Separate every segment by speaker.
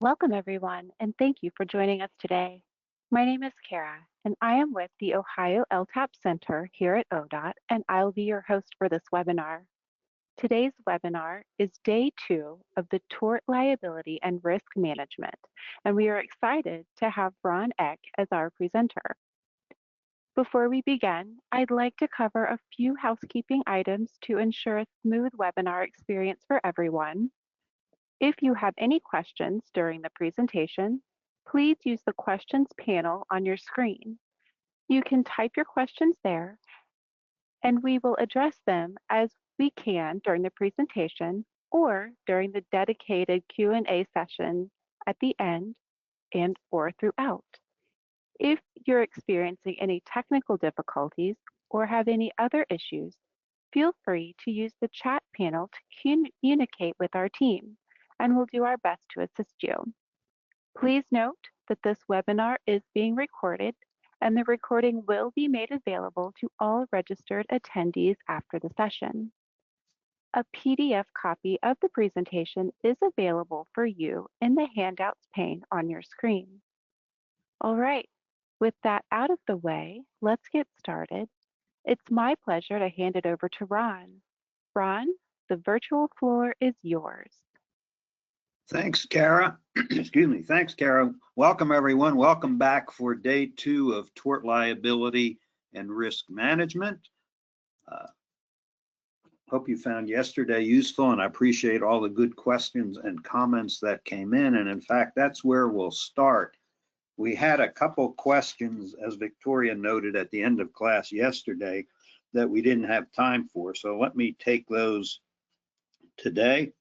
Speaker 1: Welcome, everyone, and thank you for joining us today. My name is Kara, and I am with the Ohio LTAP Center here at ODOT, and I'll be your host for this webinar. Today's webinar is day 2 of the Tort Liability and Risk Management, and we are excited to have Ron Eck as our presenter. Before we begin, I'd like to cover a few housekeeping items to ensure a smooth webinar experience for everyone. If you have any questions during the presentation, please use the questions panel on your screen. You can type your questions there, and we will address them as we can during the presentation or during the dedicated Q&A session at the end and or throughout. If you're experiencing any technical difficulties or have any other issues, feel free to use the chat panel to communicate with our team, and we'll do our best to assist you. Please note that this webinar is being recorded, and the recording will be made available to all registered attendees after the session. A PDF copy of the presentation is available for you in the handouts pane on your screen. All right, with that out of the way, let's get started. It's my pleasure to hand it over to Ron. Ron, the virtual floor is yours.
Speaker 2: Thanks, Kara. Excuse me. Thanks, Kara. Welcome, everyone. Welcome back for day 2 of Tort Liability and Risk Management. Hope you found yesterday useful, and I appreciate all the good questions and comments that came in. And in fact, that's where we'll start. We had a couple questions, as Victoria noted at the end of class yesterday, that we didn't have time for. So let me take those today.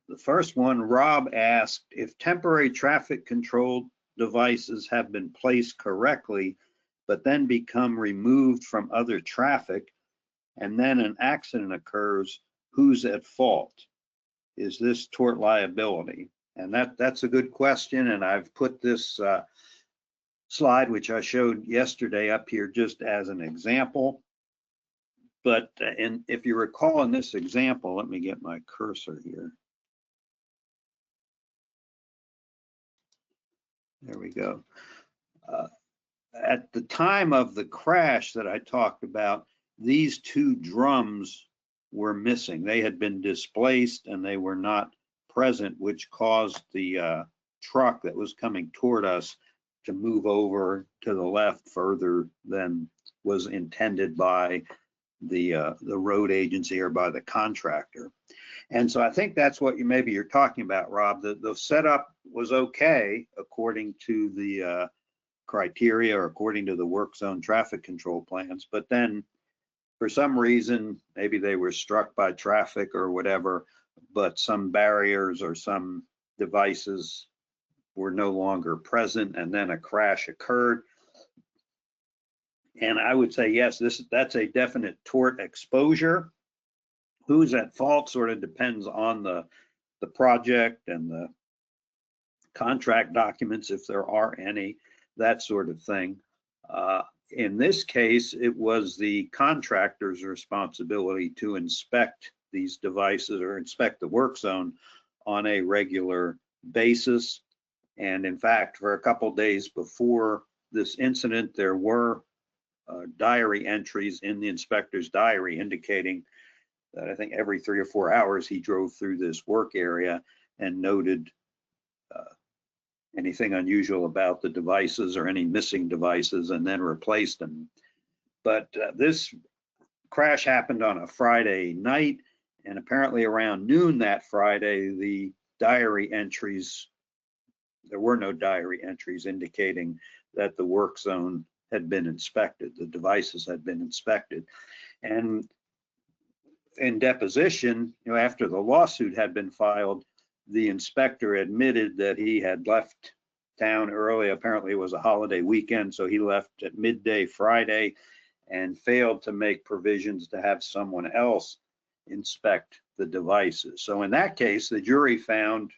Speaker 2: The first one, Rob asked, if temporary traffic control devices have been placed correctly, but then become removed from other traffic, and then an accident occurs, who's at fault? Is this tort liability? And that's a good question, and I've put this slide, which I showed yesterday, up here just as an example. But if you recall in this example, let me get my cursor here. There we go. At the time of the crash that I talked about, these 2 drums were missing. They had been displaced and they were not present, which caused the truck that was coming toward us to move over to the left further than was intended by the road agency or by the contractor. And so I think that's what maybe you're talking about, Rob. The setup was okay according to the criteria or according to the work zone traffic control plans, but then for some reason, maybe they were struck by traffic or whatever, but some barriers or some devices were no longer present, and then a crash occurred. And I would say, yes, that's a definite tort exposure. Who's at fault sort of depends on the project and the contract documents, if there are any, that sort of thing. In this case, it was the contractor's responsibility to inspect these devices or inspect the work zone on a regular basis. And in fact, for a couple days before this incident, there were diary entries in the inspector's diary indicating that I think every 3 or 4 hours he drove through this work area and noted anything unusual about the devices or any missing devices and then replaced them. But this crash happened on a Friday night, and apparently around noon that Friday, the diary entries, there were no diary entries indicating that the work zone had been inspected, the devices had been inspected. And in deposition, after the lawsuit had been filed, the inspector admitted that he had left town early. Apparently it was a holiday weekend, so he left at midday Friday and failed to make provisions to have someone else inspect the devices. So in that case, the jury found,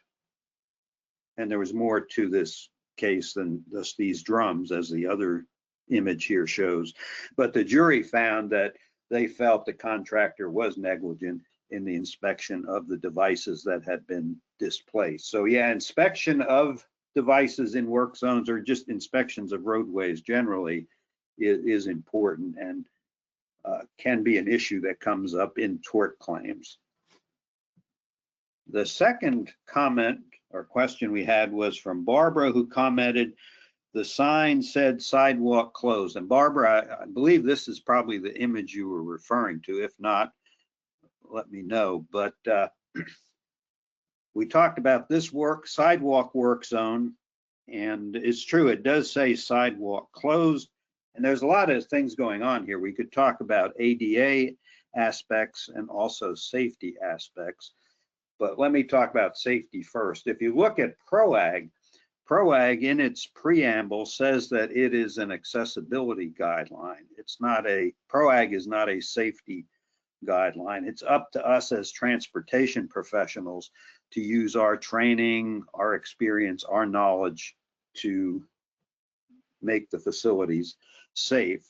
Speaker 2: and there was more to this case than just these drums, as the other image here shows, but the jury found that they felt the contractor was negligent in the inspection of the devices that had been displaced. So yeah, inspection of devices in work zones, or just inspections of roadways generally, is important and can be an issue that comes up in tort claims. The second comment or question we had was from Barbara, who commented, the sign said sidewalk closed. And Barbara, I believe this is probably the image you were referring to. If not, let me know. But we talked about this sidewalk work zone, and it's true, it does say sidewalk closed. And there's a lot of things going on here. We could talk about ADA aspects and also safety aspects. But let me talk about safety first. If you look at PROAG in its preamble says that it is an accessibility guideline. It's not PROAG is not a safety guideline. It's up to us as transportation professionals to use our training, our experience, our knowledge to make the facilities safe.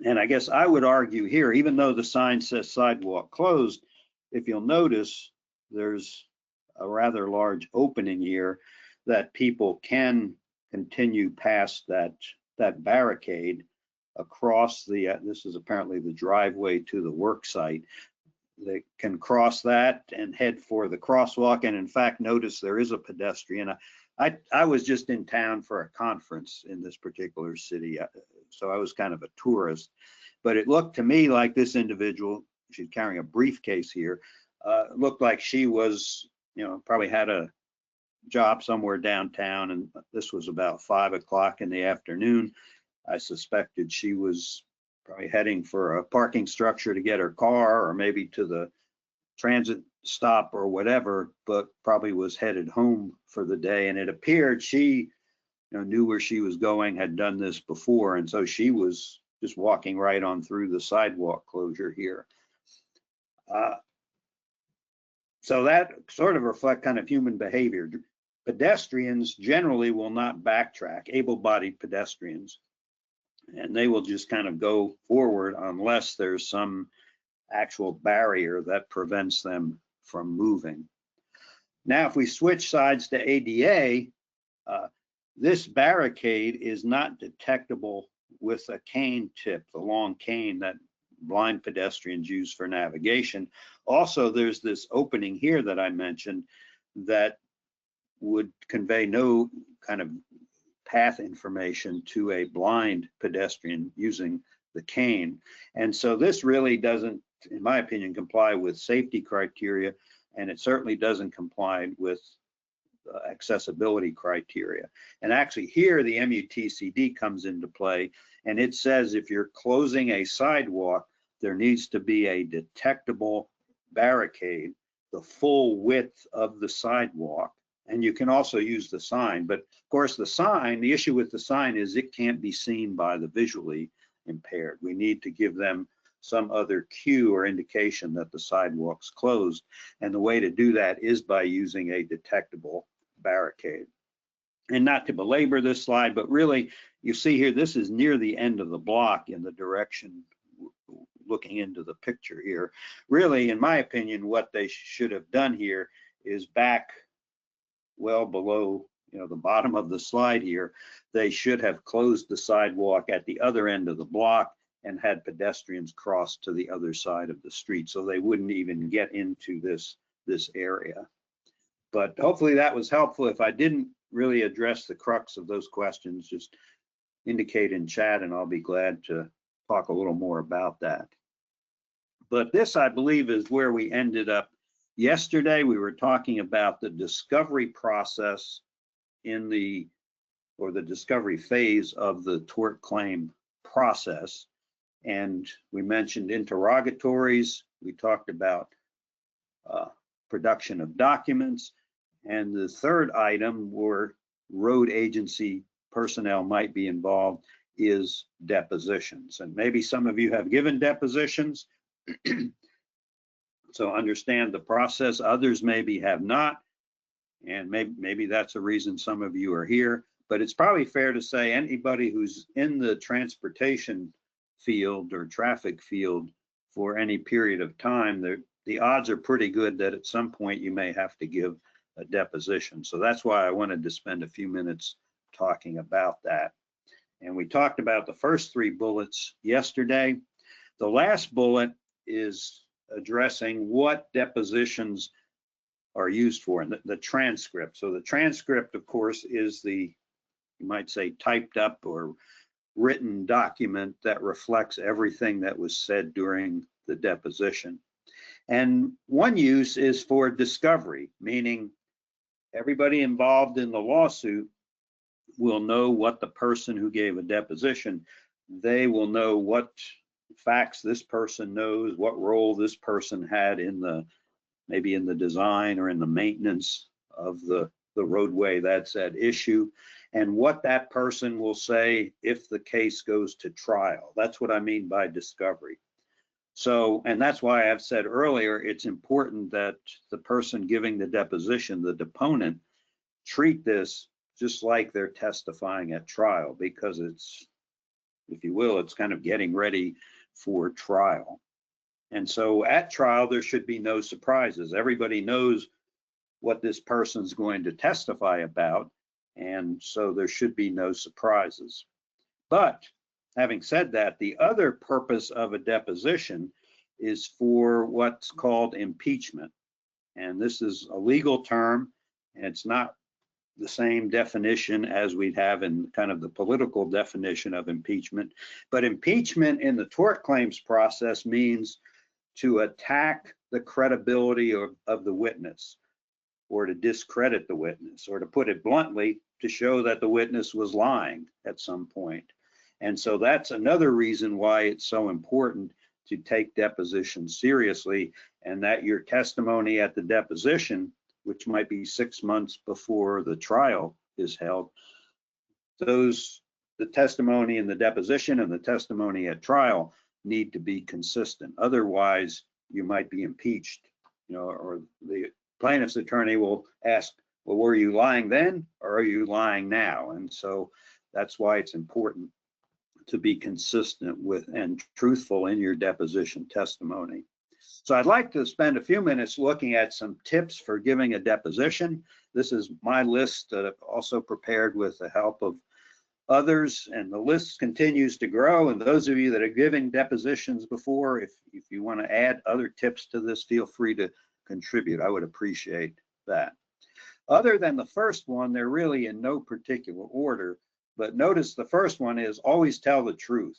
Speaker 2: And I guess I would argue here, even though the sign says sidewalk closed, if you'll notice, there's a rather large opening here that people can continue past that barricade across this is apparently the driveway to the work site. They can cross that and head for the crosswalk. And in fact, notice there is a pedestrian. I was just in town for a conference in this particular city, so I was kind of a tourist. But it looked to me like this individual, she's carrying a briefcase here, looked like she was, probably had a job somewhere downtown, and this was about 5 o'clock in the afternoon. I suspected she was probably heading for a parking structure to get her car, or maybe to the transit stop or whatever, but probably was headed home for the day. And it appeared she knew where she was going, had done this before, and so she was just walking right on through the sidewalk closure here. So that sort of reflects kind of human behavior. Pedestrians generally will not backtrack, able-bodied pedestrians, and they will just kind of go forward unless there's some actual barrier that prevents them from moving. Now, if we switch sides to ADA, this barricade is not detectable with a cane tip, the long cane that blind pedestrians use for navigation. Also, there's this opening here that I mentioned that would convey no kind of path information to a blind pedestrian using the cane. And so this really doesn't, in my opinion, comply with safety criteria, and it certainly doesn't comply with accessibility criteria. And actually here the MUTCD comes into play, and it says if you're closing a sidewalk, there needs to be a detectable barricade the full width of the sidewalk. And you can also use the sign, but of course the sign, the issue with the sign is it can't be seen by the visually impaired. We need to give them some other cue or indication that the sidewalk's closed. And the way to do that is by using a detectable barricade. And not to belabor this slide, but really you see here, this is near the end of the block in the direction looking into the picture here. Really, in my opinion, what they should have done here is back well below, the bottom of the slide here. They should have closed the sidewalk at the other end of the block and had pedestrians cross to the other side of the street, so they wouldn't even get into this area. But hopefully that was helpful. If I didn't really address the crux of those questions, just indicate in chat and I'll be glad to talk a little more about that. But this, I believe, is where we ended up yesterday. We were talking about the discovery process in the discovery phase of the tort claim process. And we mentioned interrogatories. We talked about production of documents. And the third item where road agency personnel might be involved is depositions. And maybe some of you have given depositions, so understand the process. Others maybe have not, and maybe that's a reason some of you are here. But it's probably fair to say anybody who's in the transportation field or traffic field for any period of time, the odds are pretty good that at some point you may have to give a deposition. So that's why I wanted to spend a few minutes talking about that. And we talked about the first 3 bullets yesterday. The last bullet is addressing what depositions are used for, and the transcript. So the transcript, of course, is the, you might say, typed up or written document that reflects everything that was said during the deposition. And one use is for discovery, meaning everybody involved in the lawsuit will know what the person who gave a deposition, they will know what facts this person knows, what role this person had in the, maybe in the design or in the maintenance of the roadway that's at issue, and what that person will say if the case goes to trial. That's what I mean by discovery. So, and that's why I've said earlier, it's important that the person giving the deposition, the deponent, treat this just like they're testifying at trial, because it's, if you will, it's kind of getting ready for trial. And so at trial, there should be no surprises. Everybody knows what this person's going to testify about, and so there should be no surprises. But having said that, the other purpose of a deposition is for what's called impeachment. And this is a legal term, and it's not the same definition as we'd have in kind of the political definition of impeachment. But impeachment in the tort claims process means to attack the credibility of the witness, or to discredit the witness, or to put it bluntly, to show that the witness was lying at some point. And so that's another reason why it's so important to take depositions seriously, and that your testimony at the deposition, which might be 6 months before the trial is held, the testimony in the deposition and the testimony at trial need to be consistent. Otherwise, you might be impeached, or the plaintiff's attorney will ask, well, were you lying then, or are you lying now? And so that's why it's important to be consistent with and truthful in your deposition testimony. So I'd like to spend a few minutes looking at some tips for giving a deposition. This is my list that I've also prepared with the help of others, and the list continues to grow. And those of you that are giving depositions before, if you want to add other tips to this, feel free to contribute. I would appreciate that. Other than the first one, they're really in no particular order, but notice the first one is always tell the truth.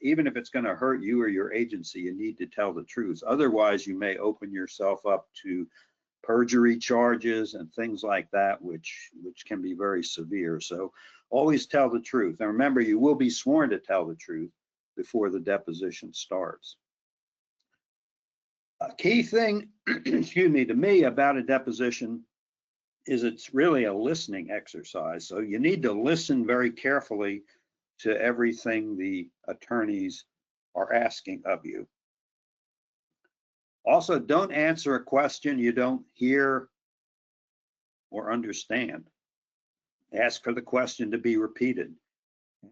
Speaker 2: Even if it's going to hurt you or your agency, you need to tell the truth. Otherwise, you may open yourself up to perjury charges and things like that, which can be very severe. So always tell the truth. And remember, you will be sworn to tell the truth before the deposition starts. A key thing, excuse me, to me about a deposition is it's really a listening exercise. So you need to listen very carefully to everything the attorneys are asking of you. Also, don't answer a question you don't hear or understand. Ask for the question to be repeated.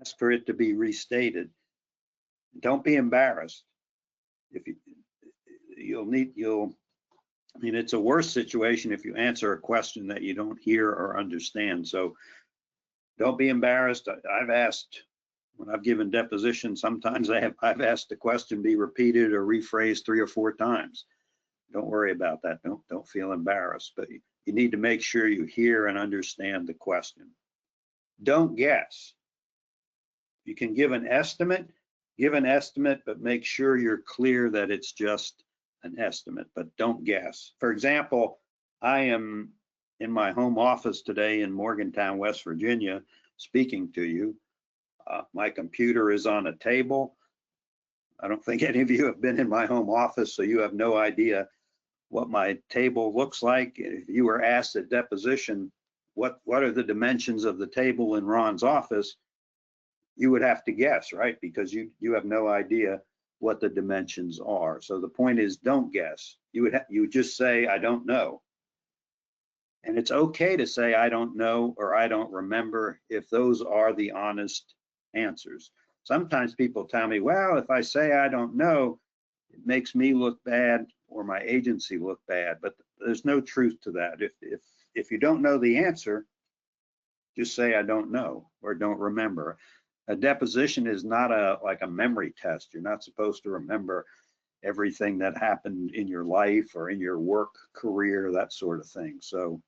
Speaker 2: Ask for it to be restated. Don't be embarrassed. If I mean, it's a worse situation if you answer a question that you don't hear or understand. So don't be embarrassed. I've asked, when I've given depositions, sometimes I've asked the question be repeated or rephrased 3 or 4 times. Don't worry about that. Don't feel embarrassed, but you need to make sure you hear and understand the question. Don't guess. You can give an estimate, but make sure you're clear that it's just an estimate, but don't guess. For example, I am in my home office today in Morgantown, West Virginia, speaking to you. My computer is on a table. I don't think any of you have been in my home office, so you have no idea what my table looks like. If you were asked at deposition, what are the dimensions of the table in Ron's office, you would have to guess, right? Because you have no idea what the dimensions are. So the point is, don't guess. You would just say, I don't know. And it's okay to say, I don't know, or I don't remember, if those are the honest answers. Sometimes people tell me, well, if I say I don't know, it makes me look bad, or my agency look bad, but there's no truth to that. If you don't know the answer, just say I don't know or don't remember. A deposition is not like a memory test. You're not supposed to remember everything that happened in your life or in your work career, that sort of thing. So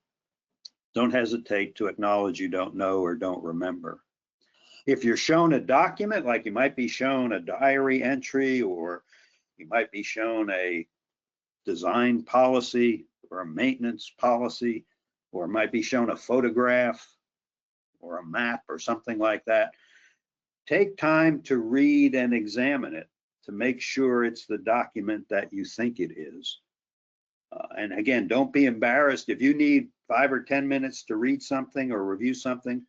Speaker 2: don't hesitate to acknowledge you don't know or don't remember. If you're shown a document, like you might be shown a diary entry, or you might be shown a design policy or a maintenance policy, or it might be shown a photograph or a map or something like that, take time to read and examine it to make sure it's the document that you think it is. And again, don't be embarrassed. If you need 5 or 10 minutes to read something or review something,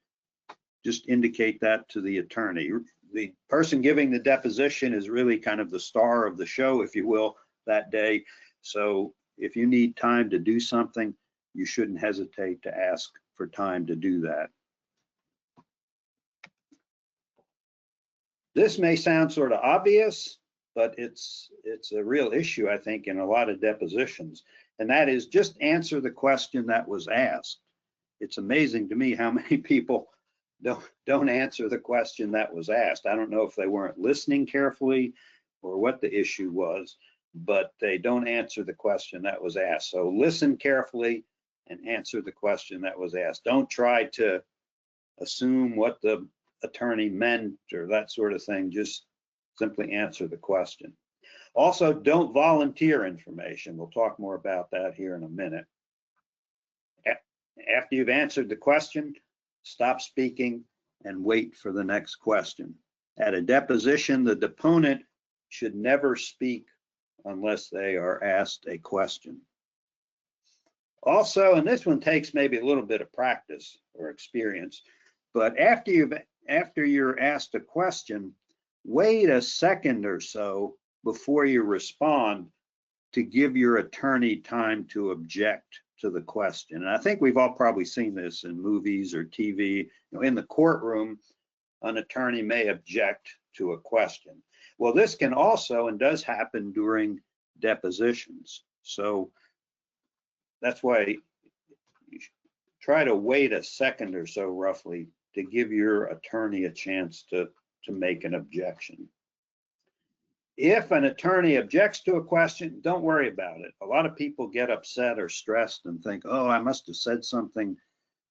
Speaker 2: just indicate that to the attorney. The person giving the deposition is really kind of the star of the show, if you will, that day. So if you need time to do something, you shouldn't hesitate to ask for time to do that. This may sound sort of obvious, but it's a real issue, I think, in a lot of depositions. And that is, just answer the question that was asked. It's amazing to me how many people don't answer the question that was asked. I don't know if they weren't listening carefully or what the issue was, but they don't answer the question that was asked. So listen carefully and answer the question that was asked. Don't try to assume what the attorney meant or that sort of thing. Just simply answer the question. Also, don't volunteer information. We'll talk more about that here in a minute. After you've answered the question, stop speaking and wait for the next question. At a deposition, the deponent should never speak unless they are asked a question. Also, and this one takes maybe a little bit of practice or experience, but after you're asked a question, wait a second or so before you respond to give your attorney time to object to the question. And I think we've all probably seen this in movies or TV. In the courtroom, an attorney may object to a question. Well, this can also and does happen during depositions. So that's why you should try to wait a second or so roughly to give your attorney a chance to make an objection. If an attorney objects to a question, don't worry about it. A lot of people get upset or stressed and think, oh, I must have said something,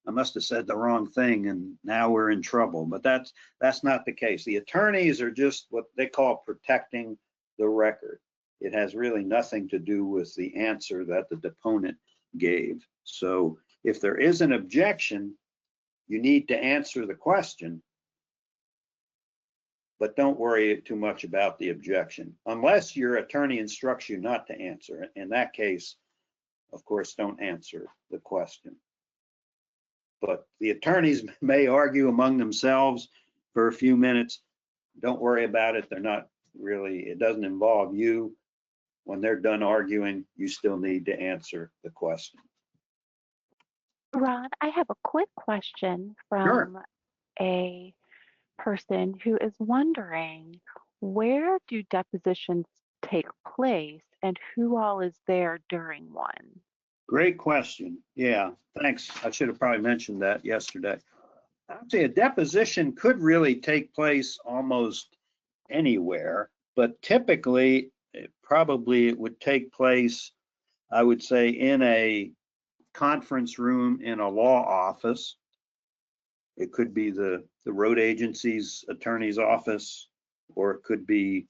Speaker 2: I must have said the wrong thing, and now we're in trouble. But that's not the case. The attorneys are just what they call protecting the record. It has really nothing to do with the answer that the deponent gave. So if there is an objection, you need to answer the question, but don't worry too much about the objection, unless your attorney instructs you not to answer. In that case, of course, don't answer the question. But the attorneys may argue among themselves for a few minutes. Don't worry about it. They're not really, it doesn't involve you. When they're done arguing, you still need to answer the question.
Speaker 1: Ron, I have a quick question from
Speaker 2: Sure.
Speaker 1: a person who is wondering, where do depositions take place and who all is there during one?
Speaker 2: Great question. Yeah, thanks. I should have probably mentioned that yesterday. I'd say a deposition could really take place almost anywhere, but typically it would take place, I would say, in a conference room in a law office. It could be the road agency's attorney's office, or it could be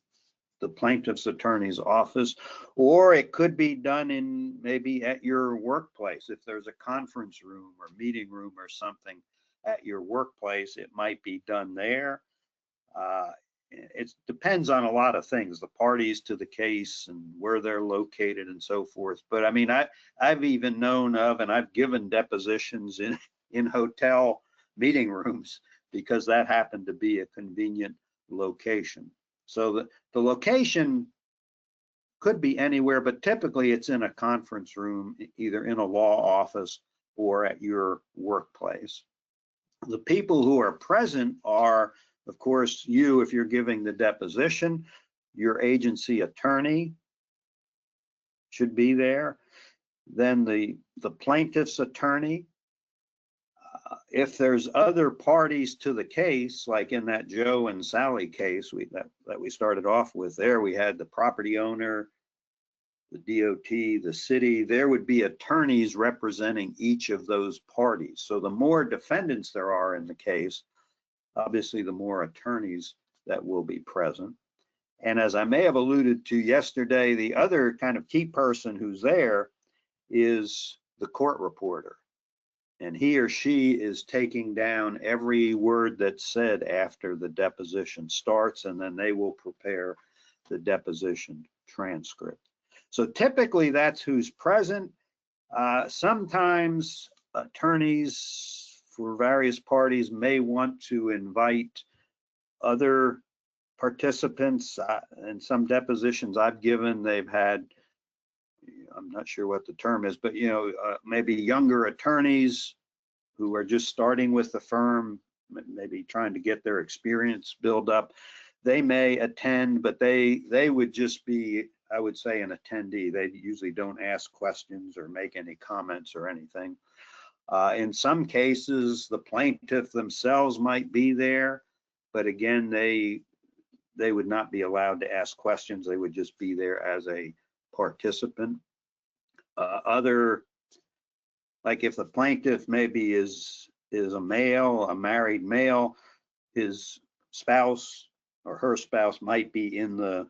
Speaker 2: the plaintiff's attorney's office, or it could be done in maybe at your workplace. If there's a conference room or meeting room or something at your workplace, it might be done there. It depends on a lot of things, the parties to the case and where they're located and so forth. But I mean, I've even known of, and I've given depositions in hotel meeting rooms because that happened to be a convenient location. So the location could be anywhere, but typically it's in a conference room, either in a law office or at your workplace. The people who are present are, of course, you, if you're giving the deposition, your agency attorney, should be there. Then the plaintiff's attorney. If there's other parties to the case, like in that Joe and Sally case that we started off with there, we had the property owner, the DOT, the city, there would be attorneys representing each of those parties. So the more defendants there are in the case, obviously the more attorneys that will be present. And as I may have alluded to yesterday, the other kind of key person who's there is the court reporter. And he or she is taking down every word that's said after the deposition starts, and then they will prepare the deposition transcript. So typically that's who's present. Sometimes attorneys for various parties may want to invite other participants. In some depositions I've given, they've had, I'm not sure what the term is, but maybe younger attorneys who are just starting with the firm, maybe trying to get their experience built up. They may attend, but they would just be, I would say, an attendee. They usually don't ask questions or make any comments or anything. In some cases, the plaintiff themselves might be there, but again, they would not be allowed to ask questions. They would just be there as a participant. Like if the plaintiff maybe is a male, a married male, his spouse or her spouse might be in the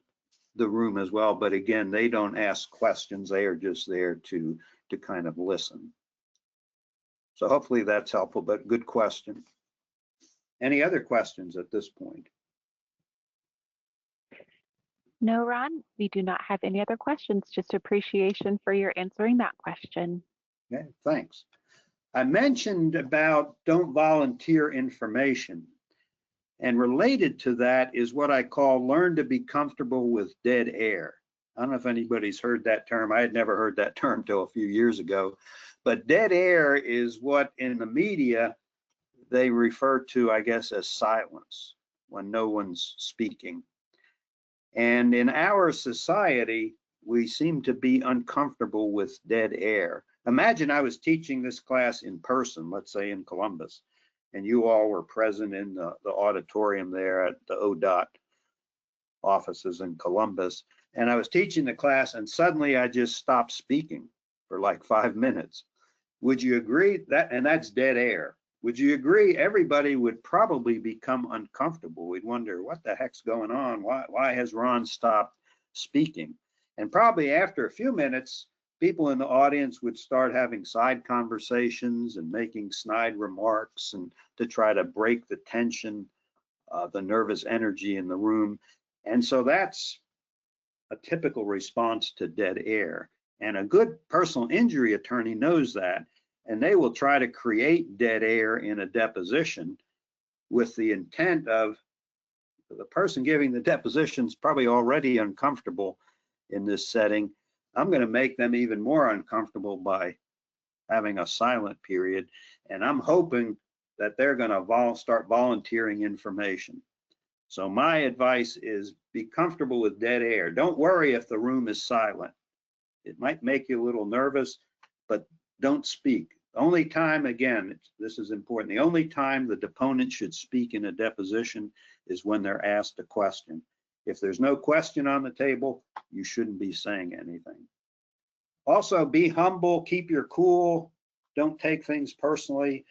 Speaker 2: room as well. But again, they don't ask questions. They are just there to kind of listen. So hopefully that's helpful, but good question. Any other questions at this point?
Speaker 1: No, Ron, we do not have any other questions, just appreciation for your answering that question.
Speaker 2: Okay, thanks. I mentioned about don't volunteer information. And related to that is what I call learn to be comfortable with dead air. I don't know if anybody's heard that term. I had never heard that term till a few years ago. But dead air is what in the media they refer to, I guess, as silence, when no one's speaking. And in our society, we seem to be uncomfortable with dead air. Imagine I was teaching this class in person, let's say in Columbus, and you all were present in the auditorium there at the ODOT offices in Columbus. And I was teaching the class and suddenly I just stopped speaking for like 5 minutes. Would you agree that, and that's dead air. Would you agree everybody would probably become uncomfortable? We'd wonder what the heck's going on? Why has Ron stopped speaking? And probably after a few minutes, people in the audience would start having side conversations and making snide remarks and to try to break the tension, the nervous energy in the room. And so that's a typical response to dead air. And a good personal injury attorney knows that, and they will try to create dead air in a deposition with the intent of the person giving the deposition is probably already uncomfortable in this setting. I'm going to make them even more uncomfortable by having a silent period, and I'm hoping that they're going to start volunteering information. So my advice is be comfortable with dead air. Don't worry if the room is silent. It might make you a little nervous, but don't speak. The only time, again, this is important, the only time the deponent should speak in a deposition is when they're asked a question. If there's no question on the table, you shouldn't be saying anything. Also, be humble, keep your cool, don't take things personally.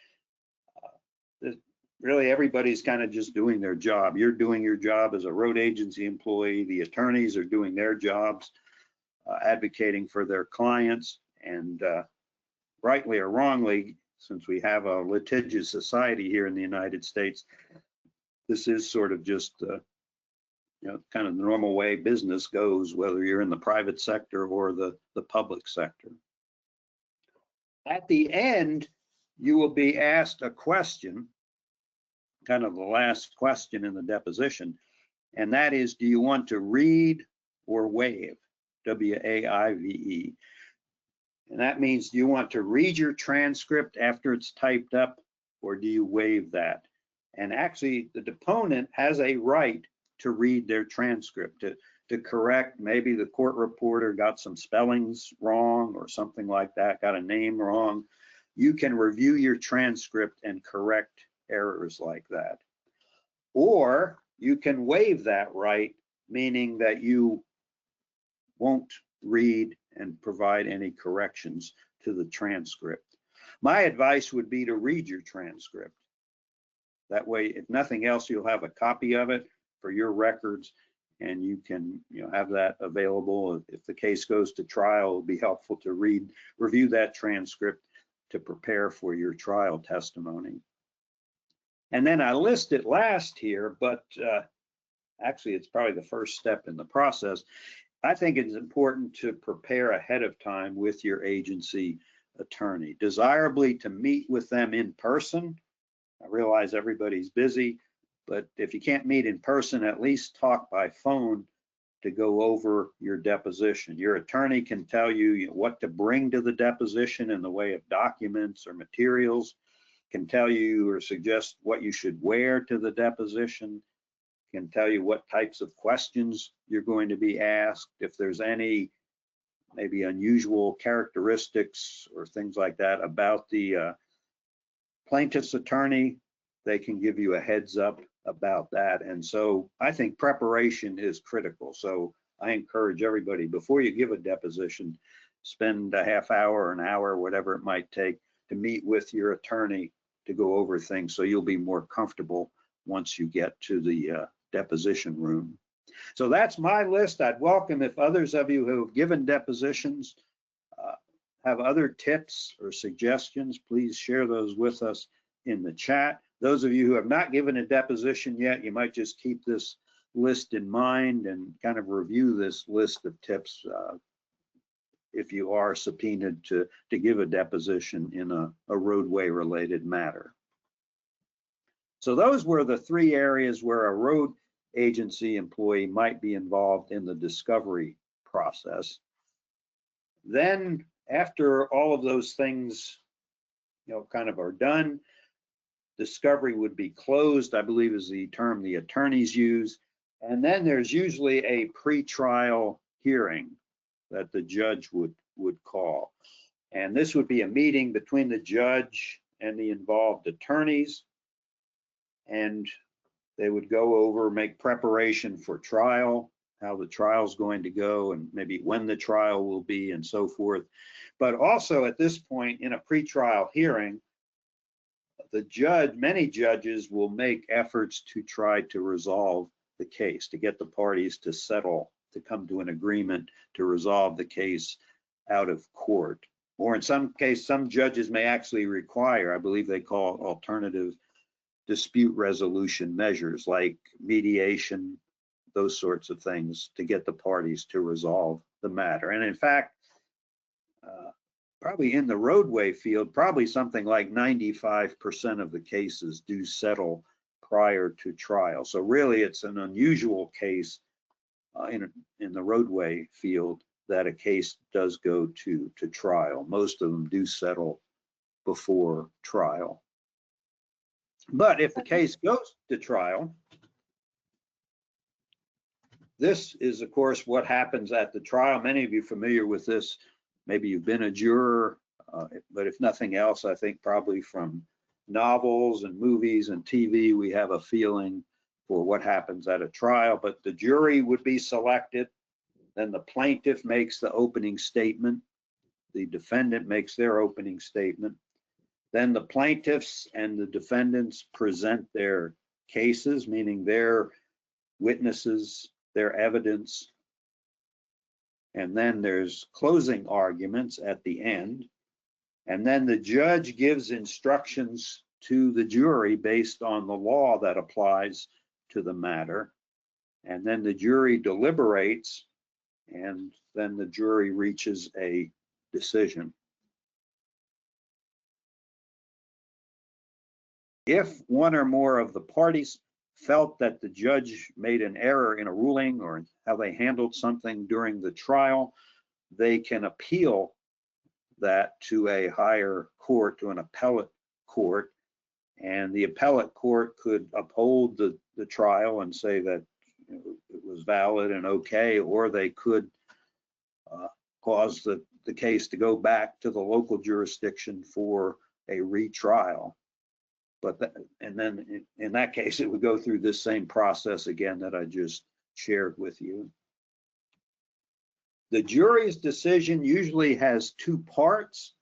Speaker 2: Really, everybody's kind of just doing their job. You're doing your job as a road agency employee. The attorneys are doing their jobs, advocating for their clients, and rightly or wrongly, since we have a litigious society here in the United States, this is sort of just kind of the normal way business goes, whether you're in the private sector or the public sector. At the end, you will be asked a question, kind of the last question in the deposition, and that is, do you want to read or waive? W-A-I-V-E. And that means, do you want to read your transcript after it's typed up, or do you waive that? And actually, the deponent has a right to read their transcript, to to correct. Maybe the court reporter got some spellings wrong or something like that, got a name wrong. You can review your transcript and correct errors like that. Or you can waive that right, meaning that you won't read and provide any corrections to the transcript. My advice would be to read your transcript. That way, if nothing else, you'll have a copy of it for your records, and you can have that available. If the case goes to trial, it'll be helpful to review that transcript to prepare for your trial testimony. And then I list it last here, but actually it's probably the first step in the process. I think it's important to prepare ahead of time with your agency attorney, desirably to meet with them in person. I realize everybody's busy, but if you can't meet in person, at least talk by phone to go over your deposition. Your attorney can tell you what to bring to the deposition in the way of documents or materials, can tell you or suggest what you should wear to the deposition, can tell you what types of questions you're going to be asked, if there's any maybe unusual characteristics or things like that about the plaintiff's attorney. They can give you a heads up about that. And so I think preparation is critical. So I encourage everybody, before you give a deposition, spend a half hour, an hour, whatever it might take, to meet with your attorney to go over things so you'll be more comfortable once you get to the deposition room. So that's my list. I'd welcome if others of you who have given depositions have other tips or suggestions, please share those with us in the chat. Those of you who have not given a deposition yet, you might just keep this list in mind and kind of review this list of tips if you are subpoenaed to give a deposition in a roadway related matter. So those were the three areas where a road agency employee might be involved in the discovery process. Then after all of those things, kind of are done, discovery would be closed, I believe is the term the attorneys use. And then there's usually a pre-trial hearing that the judge would call. And this would be a meeting between the judge and the involved attorneys. And they would go over, make preparation for trial, how the trial's going to go, and maybe when the trial will be and so forth. But also at this point in a pretrial hearing, many judges will make efforts to try to resolve the case, to get the parties to settle, to come to an agreement to resolve the case out of court. Or in some cases, some judges may actually require, I believe they call alternative dispute resolution measures like mediation, those sorts of things, to get the parties to resolve the matter. And in fact, probably in the roadway field, probably something like 95% of the cases do settle prior to trial. So really it's an unusual case in the roadway field that a case does go to trial. Most of them do settle before trial. But if the case goes to trial, this is, of course, what happens at the trial. Many of you are familiar with this. Maybe you've been a juror, but if nothing else, I think probably from novels and movies and TV, we have a feeling for what happens at a trial. But the jury would be selected. Then the plaintiff makes the opening statement. The defendant makes their opening statement. Then the plaintiffs and the defendants present their cases, meaning their witnesses, their evidence. And then there's closing arguments at the end. And then the judge gives instructions to the jury based on the law that applies to the matter. And then the jury deliberates, and then the jury reaches a decision. If one or more of the parties felt that the judge made an error in a ruling or how they handled something during the trial, they can appeal that to a higher court, to an appellate court, and the appellate court could uphold the trial and say that it was valid and okay, or they could cause the case to go back to the local jurisdiction for a retrial. But and then in that case, it would go through this same process again that I just shared with you. The jury's decision usually has two parts: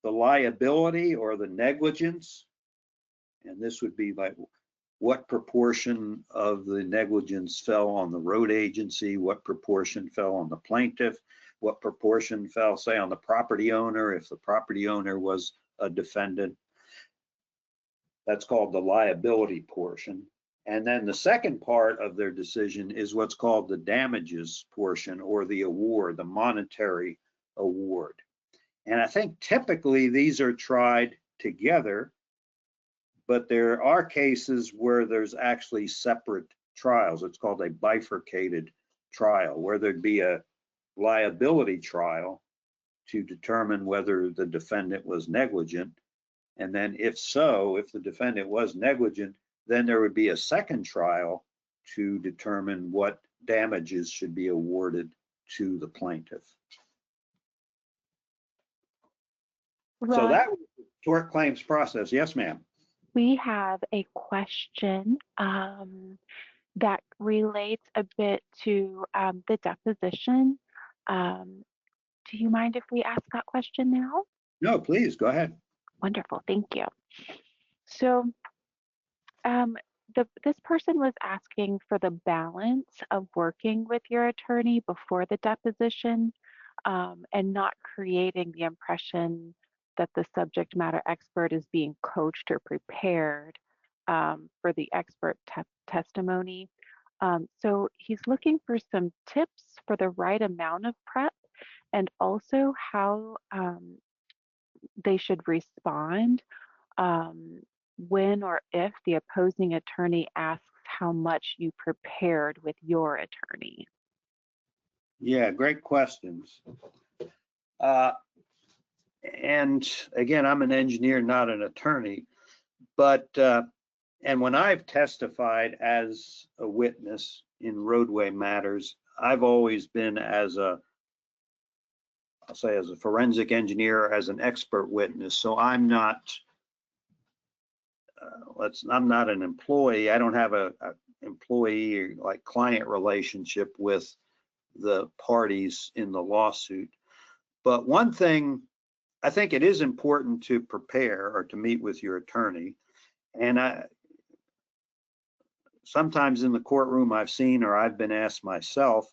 Speaker 2: the liability or the negligence, and this would be like what proportion of the negligence fell on the road agency, what proportion fell on the plaintiff, what proportion fell, say, on the property owner if the property owner was a defendant. That's called the liability portion. And then the second part of their decision is what's called the damages portion, or the award, the monetary award. And I think typically these are tried together, but there are cases where there's actually separate trials. It's called a bifurcated trial, where there'd be a liability trial to determine whether the defendant was negligent. And then if so, if the defendant was negligent, then there would be a second trial to determine what damages should be awarded to the plaintiff. So that was the tort claims process. Yes, ma'am.
Speaker 1: We have a question that relates a bit to the deposition. Do you mind if we ask that question now?
Speaker 2: No, please, go ahead.
Speaker 1: Wonderful, thank you. So this person was asking for the balance of working with your attorney before the deposition and not creating the impression that the subject matter expert is being coached or prepared for the expert testimony. So he's looking for some tips for the right amount of prep and also how they should respond when or if the opposing attorney asks how much you prepared with your attorney.
Speaker 2: Yeah, great questions. And again, I'm an engineer, not an attorney, but and when I've testified as a witness in roadway matters, I've always been as a, I'll say as a forensic engineer, as an expert witness. So I'm not, I'm not an employee. I don't have a employee or like client relationship with the parties in the lawsuit. But one thing, I think it is important to prepare or to meet with your attorney. And sometimes in the courtroom I've seen, or I've been asked myself,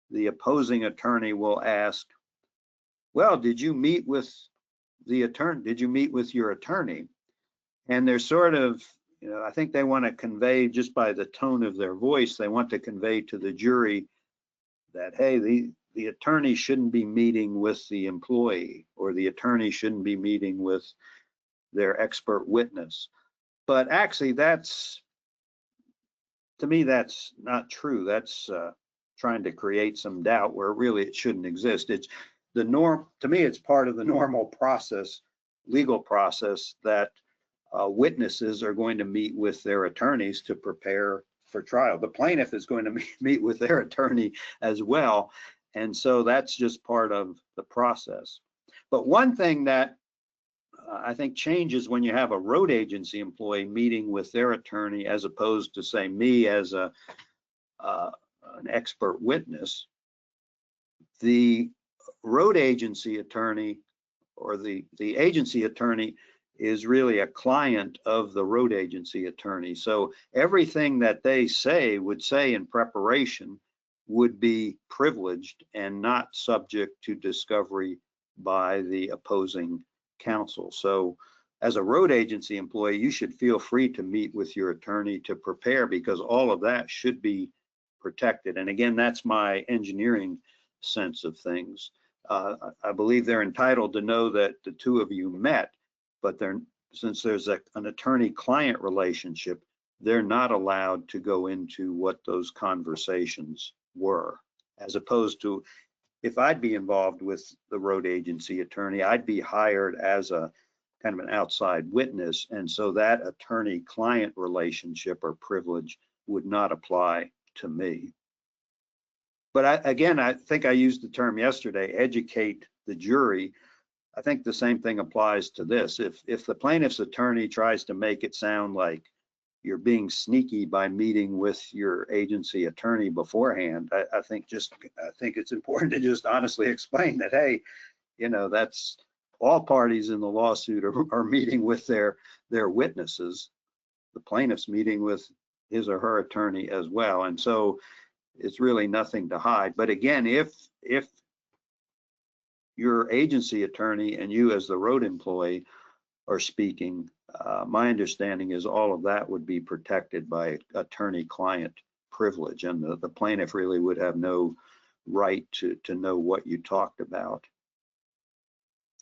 Speaker 2: the opposing attorney will ask, well, did you meet with the attorney? Did you meet with your attorney? And they're sort of, you know, I think they want to convey, just by the tone of their voice, they want to convey to the jury that, hey, the attorney shouldn't be meeting with the employee, or the attorney shouldn't be meeting with their expert witness. But actually, that's, to me, that's not true. That's trying to create some doubt where really it shouldn't exist. It's the norm. To me, it's part of the normal process, legal process, that witnesses are going to meet with their attorneys to prepare for trial. The plaintiff is going to meet with their attorney as well. And so that's just part of the process. But one thing that I think changes when you have a road agency employee meeting with their attorney, as opposed to, say, me as an expert witness. The road agency attorney, or the agency attorney, is really a client of the road agency attorney. So everything that they say, would say in preparation, would be privileged and not subject to discovery by the opposing counsel. So as a road agency employee, you should feel free to meet with your attorney to prepare, because all of that should be protected. And again, that's my engineering sense of things. I believe they're entitled to know that the two of you met, but since there's an attorney-client relationship, they're not allowed to go into what those conversations were. As opposed to, if I'd be involved with the road agency attorney, I'd be hired as a kind of an outside witness, and so that attorney-client relationship or privilege would not apply to me. But again, I think I used the term yesterday, educate the jury. I think the same thing applies to this. If the plaintiff's attorney tries to make it sound like you're being sneaky by meeting with your agency attorney beforehand, I think it's important to just honestly explain that, hey, that's all parties in the lawsuit are meeting with their witnesses. The plaintiff's meeting with his or her attorney as well. And so it's really nothing to hide. But again, if your agency attorney and you as the road employee are speaking, my understanding is all of that would be protected by attorney-client privilege, and the plaintiff really would have no right to know what you talked about.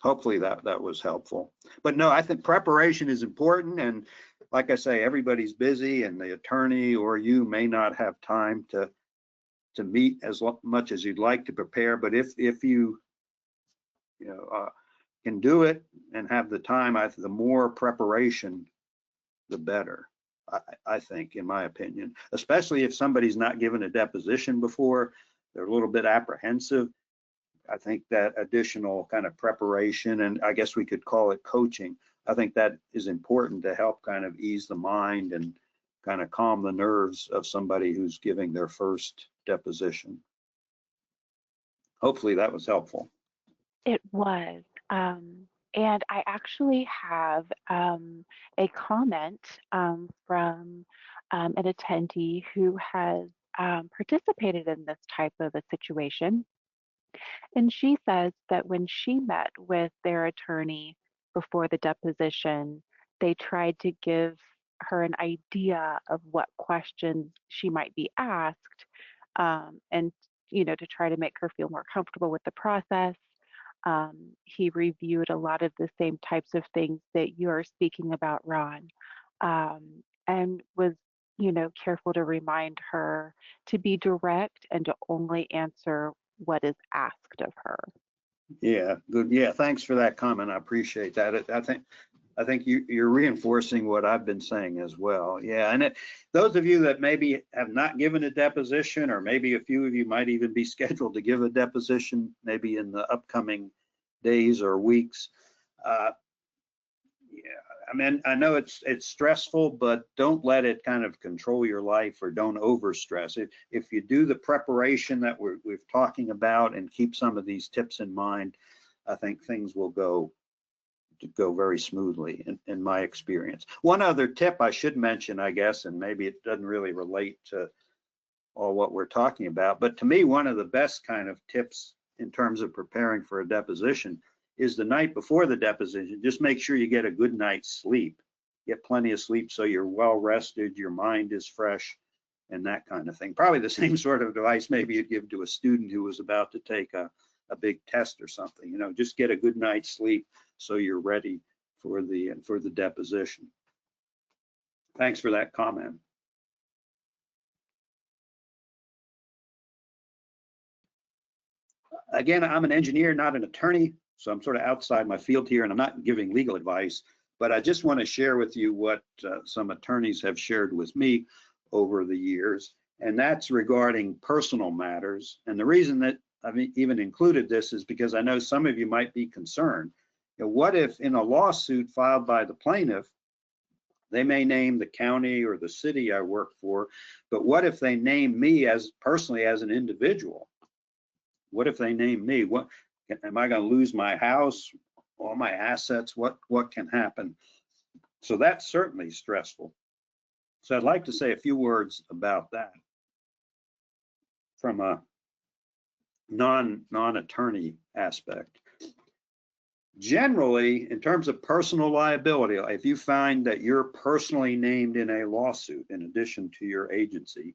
Speaker 2: Hopefully that was helpful. But no, I think preparation is important, and like I say, everybody's busy, and the attorney or you may not have time to meet as much as you'd like to prepare. But if you can do it and have the time, the more preparation, the better, I think, in my opinion, especially if somebody's not given a deposition before, they're a little bit apprehensive. I think that additional kind of preparation, and I guess we could call it coaching, I think that is important to help kind of ease the mind and kind of calm the nerves of somebody who's giving their first deposition. Hopefully that was helpful.
Speaker 1: It was. And I actually have a comment from an attendee who has participated in this type of a situation. And she says that when she met with their attorney before the deposition, they tried to give her an idea of what questions she might be asked, and to try to make her feel more comfortable with the process. He reviewed a lot of the same types of things that you're speaking about, Ron, and was careful to remind her to be direct and to only answer what is asked of her.
Speaker 2: Yeah, good. Yeah, thanks for that comment. I appreciate that. I think you're reinforcing what I've been saying as well. Yeah, and those of you that maybe have not given a deposition, or maybe a few of you might even be scheduled to give a deposition, maybe in the upcoming days or weeks. Yeah, I mean, I know it's stressful, but don't let it kind of control your life, or don't overstress it. If you do the preparation that we're talking about and keep some of these tips in mind, I think things will go very smoothly in my experience. One other tip I should mention, I guess, and maybe it doesn't really relate to all what we're talking about, but to me, one of the best kind of tips in terms of preparing for a deposition is the night before the deposition. Just make sure you get a good night's sleep. Get plenty of sleep so you're well rested, your mind is fresh, and that kind of thing. Probably the same sort of advice maybe you'd give to a student who was about to take a big test or something. Just get a good night's sleep so you're ready for the deposition. Thanks for that comment. Again, I'm an engineer, not an attorney, so I'm sort of outside my field here, and I'm not giving legal advice, but I just want to share with you what some attorneys have shared with me over the years, and that's regarding personal matters. And the reason that I've even included this is because I know some of you might be concerned. What if in a lawsuit filed by the plaintiff, they may name the county or the city I work for, but what if they name me personally as an individual? What if they name me? What am I going to lose? My house, all my assets? What can happen? So that's certainly stressful. So I'd like to say a few words about that from a non-attorney aspect. Generally, in terms of personal liability, if you find that you're personally named in a lawsuit in addition to your agency,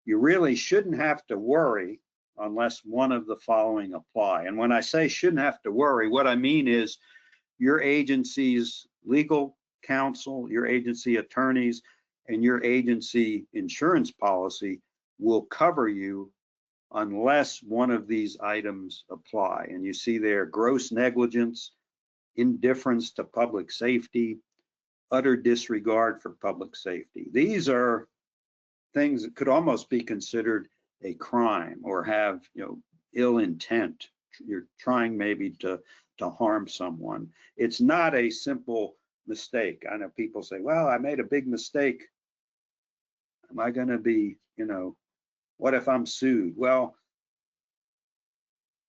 Speaker 2: you really shouldn't have to worry unless one of the following apply. And when I say shouldn't have to worry, what I mean is your agency's legal counsel, your agency attorneys, and your agency insurance policy will cover you unless one of these items apply. And you see there, gross negligence, indifference to public safety, utter disregard for public safety. These are things that could almost be considered a crime or have, ill intent. You're trying maybe to harm someone. It's not a simple mistake. I know people say, well, I made a big mistake. Am I going to be, what if I'm sued? Well,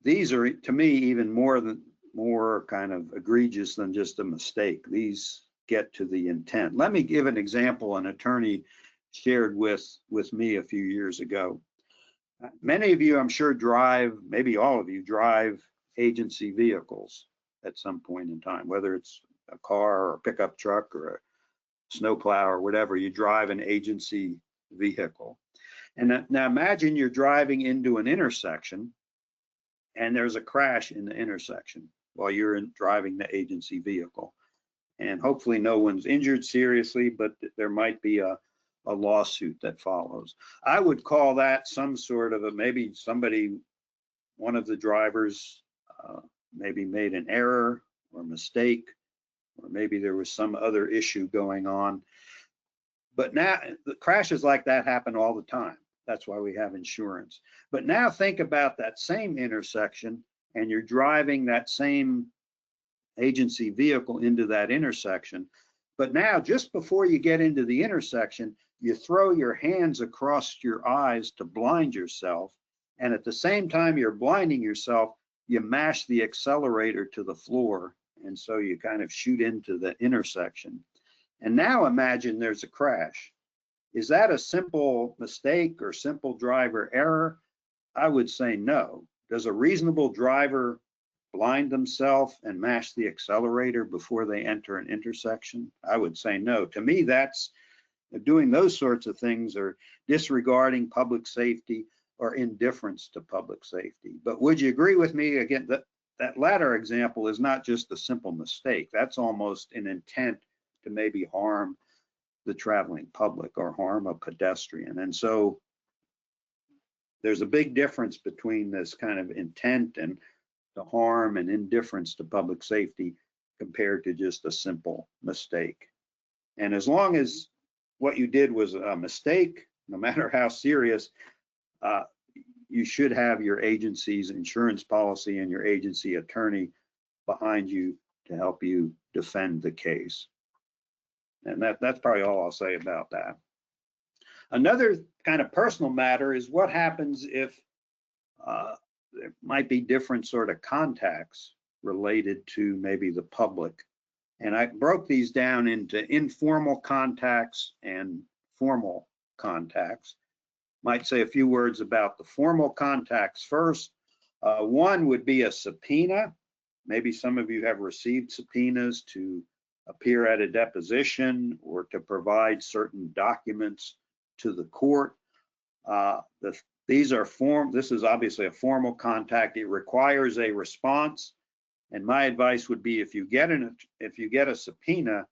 Speaker 2: these are, to me, even more kind of egregious than just a mistake. These get to the intent. Let me give an example an attorney shared with me a few years ago. Many of you, I'm sure, drive, maybe all of you drive agency vehicles at some point in time, whether it's a car or a pickup truck or a snowplow or whatever. You drive an agency vehicle. And now imagine you're driving into an intersection and there's a crash in the intersection while you're driving the agency vehicle. And hopefully no one's injured seriously, but there might be a lawsuit that follows. I would call that some sort of maybe somebody, one of the drivers maybe made an error or mistake, or maybe there was some other issue going on. But now the crashes like that happen all the time. That's why we have insurance. But now think about that same intersection and you're driving that same agency vehicle into that intersection. But now just before you get into the intersection, you throw your hands across your eyes to blind yourself. And at the same time you're blinding yourself, you mash the accelerator to the floor. And so you kind of shoot into the intersection. And now imagine there's a crash. Is that a simple mistake or simple driver error? I would say no. Does a reasonable driver blind themselves and mash the accelerator before they enter an intersection? I would say no. To me, that's doing those sorts of things or disregarding public safety or indifference to public safety. But would you agree with me, again, that latter example is not just a simple mistake. That's almost an intent to maybe harm the traveling public or harm a pedestrian. And so there's a big difference between this kind of intent and the harm and indifference to public safety compared to just a simple mistake. And as long as what you did was a mistake, no matter how serious, you should have your agency's insurance policy and your agency attorney behind you to help you defend the case. And that's probably all I'll say about that. Another kind of personal matter is what happens if there might be different sort of contacts related to maybe the public. And I broke these down into informal contacts and formal contacts. Might say a few words about the formal contacts first. One would be a subpoena. Maybe some of you have received subpoenas to appear at a deposition or to provide certain documents to the court. This is obviously a formal contact. It requires a response. And my advice would be if you get a subpoena,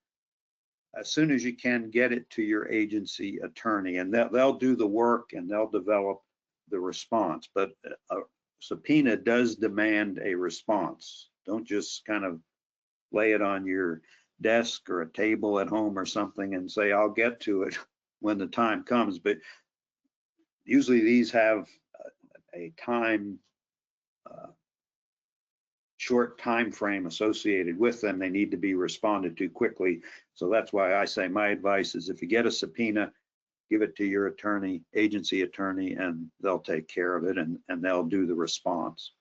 Speaker 2: as soon as you can, get it to your agency attorney, and they'll do the work and they'll develop the response. But a subpoena does demand a response. Don't just kind of lay it on your desk or a table at home or something and say, I'll get to it when the time comes. But usually these have a short time frame associated with them. They need to be responded to quickly. So that's why I say my advice is if you get a subpoena, give it to your attorney, agency attorney, and they'll take care of it and they'll do the response.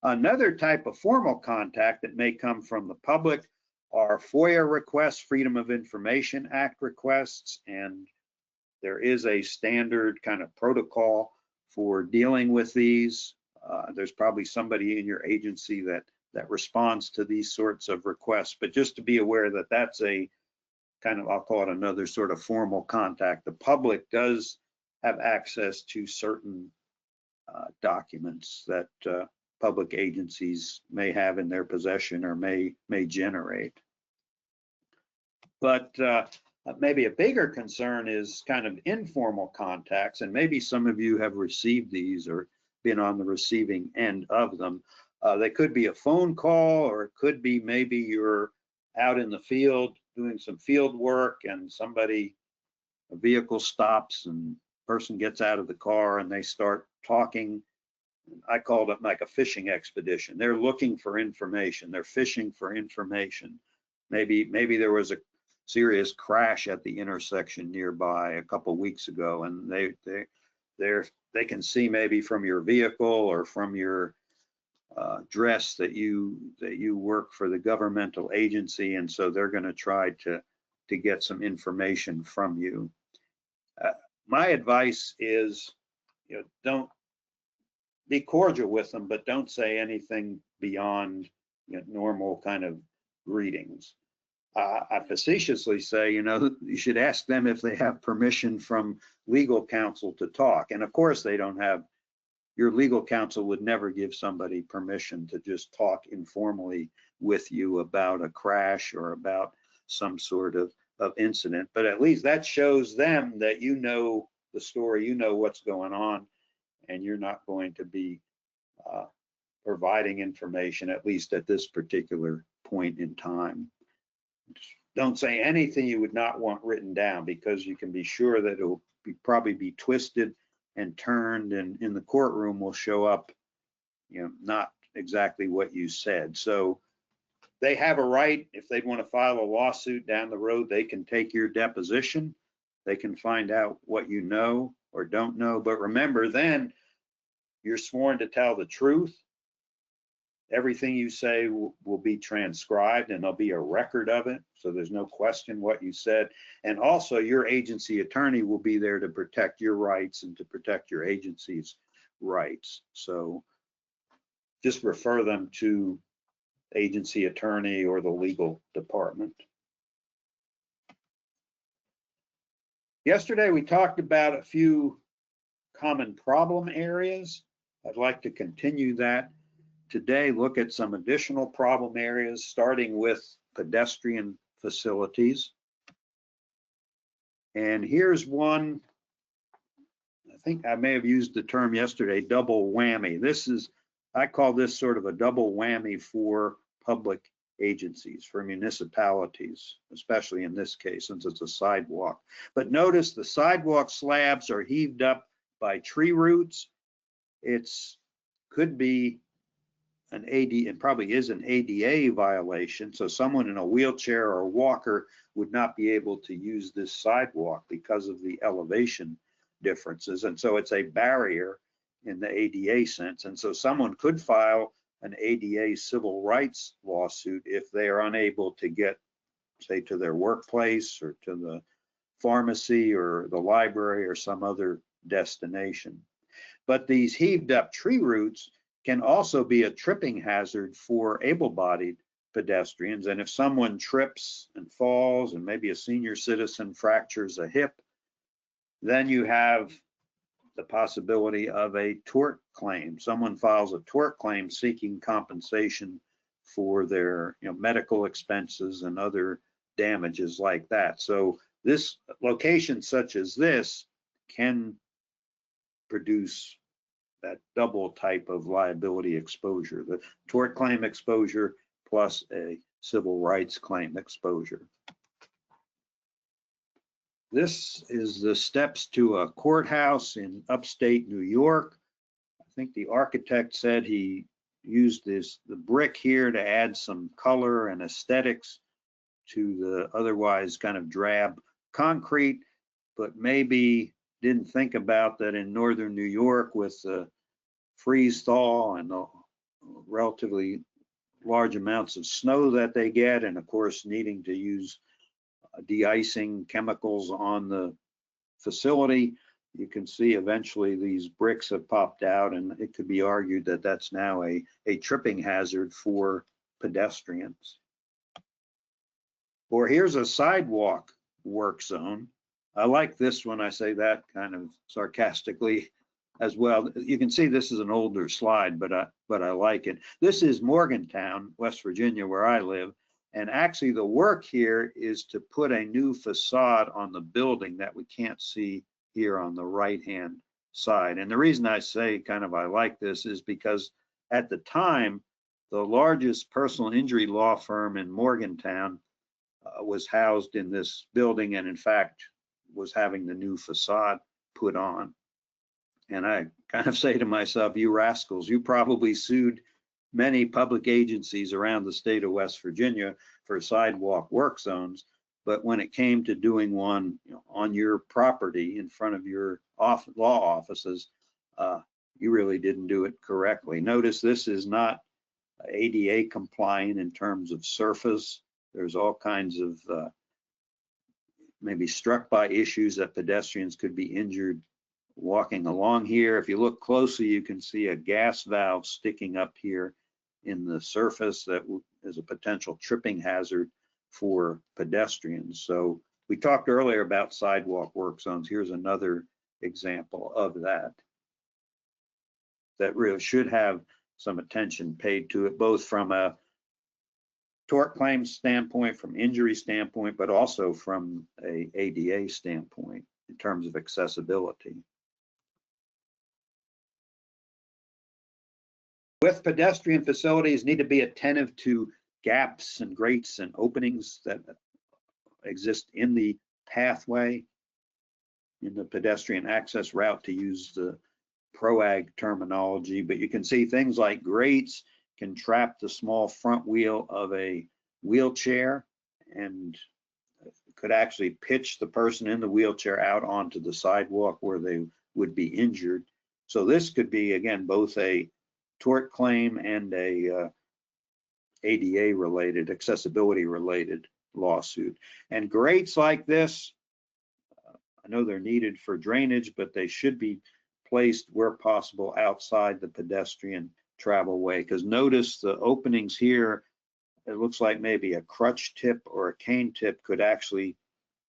Speaker 2: Another type of formal contact that may come from the public are FOIA requests, Freedom of Information Act requests, and there is a standard kind of protocol for dealing with these. There's probably somebody in your agency that responds to these sorts of requests, but just to be aware that that's a kind of, I'll call it another sort of formal contact. The public does have access to certain documents that public agencies may have in their possession or may generate. But maybe a bigger concern is kind of informal contacts, and maybe some of you have received these or been on the receiving end of them. They could be a phone call, or it could be maybe you're out in the field doing some field work and a vehicle stops and person gets out of the car and they start talking. I called it like a fishing expedition. They're looking for information. They're fishing for information. Maybe there was a serious crash at the intersection nearby a couple weeks ago, and they can see maybe from your vehicle or from your dress that you work for the governmental agency, and so they're going to try to get some information from you. My advice is, don't be cordial with them, but don't say anything beyond normal kind of greetings. I facetiously say, you should ask them if they have permission from legal counsel to talk. And of course, they don't have. Your legal counsel would never give somebody permission to just talk informally with you about a crash or about some sort of incident. But at least that shows them that you know the story, you know what's going on, and you're not going to be providing information, at least at this particular point in time. Don't say anything you would not want written down, because you can be sure that it will probably be twisted and turned, and in the courtroom will show up, not exactly what you said. So they have a right, if they want to file a lawsuit down the road, they can take your deposition. They can find out what you know or don't know. But remember, then you're sworn to tell the truth. Everything you say will be transcribed, and there'll be a record of it, so there's no question what you said. And also, your agency attorney will be there to protect your rights and to protect your agency's rights. So just refer them to agency attorney or the legal department. Yesterday, we talked about a few common problem areas. I'd like to continue that today, look at some additional problem areas, starting with pedestrian facilities. And here's one, I think I may have used the term yesterday, double whammy. I call this sort of a double whammy for public agencies, for municipalities, especially in this case, since it's a sidewalk. But notice the sidewalk slabs are heaved up by tree roots. Could be an ADA, and probably is an ADA violation. So someone in a wheelchair or a walker would not be able to use this sidewalk because of the elevation differences. And so it's a barrier in the ADA sense. And so someone could file an ADA civil rights lawsuit if they are unable to get, say, to their workplace or to the pharmacy or the library or some other destination. But these heaved up tree roots can also be a tripping hazard for able-bodied pedestrians. And if someone trips and falls, and maybe a senior citizen fractures a hip, then you have the possibility of a tort claim. Someone files a tort claim seeking compensation for their medical expenses and other damages like that. So this location such as this can produce that double type of liability exposure, the tort claim exposure plus a civil rights claim exposure. This is the steps to a courthouse in upstate New York. I think the architect said he used the brick here to add some color and aesthetics to the otherwise kind of drab concrete, but maybe didn't think about that in northern New York with the freeze thaw and the relatively large amounts of snow that they get, and of course needing to use de-icing chemicals on the facility. You can see eventually these bricks have popped out, and it could be argued that that's now a tripping hazard for pedestrians. Or here's a sidewalk work zone. I like this one. I say that kind of sarcastically as well. You can see this is an older slide, but I like it. This is Morgantown, West Virginia, where I live. And actually the work here is to put a new facade on the building that we can't see here on the right-hand side. And the reason I say I like this is because at the time, the largest personal injury law firm in Morgantown was housed in this building, and in fact was having the new facade put on. And I kind of say to myself, you rascals, you probably sued many public agencies around the state of West Virginia for sidewalk work zones. But when it came to doing one, on your property in front of your law offices, you really didn't do it correctly. Notice this is not ADA compliant in terms of surface. There's all kinds of maybe struck by issues that pedestrians could be injured walking along here. If you look closely, you can see a gas valve sticking up here in the surface that is a potential tripping hazard for pedestrians. So we talked earlier about sidewalk work zones. Here's another example of that really should have some attention paid to it, both from a tort claims standpoint, from injury standpoint, but also from a ADA standpoint in terms of accessibility. With pedestrian facilities, need to be attentive to gaps and grates and openings that exist in the pathway, in the pedestrian access route, to use the PROAG terminology. But you can see things like grates can trap the small front wheel of a wheelchair and could actually pitch the person in the wheelchair out onto the sidewalk where they would be injured. So this could be, again, both a tort claim and a ADA related, accessibility related lawsuit. And grates like this, I know they're needed for drainage, but they should be placed where possible outside the pedestrian travel way, because notice the openings here, it looks like maybe a crutch tip or a cane tip could actually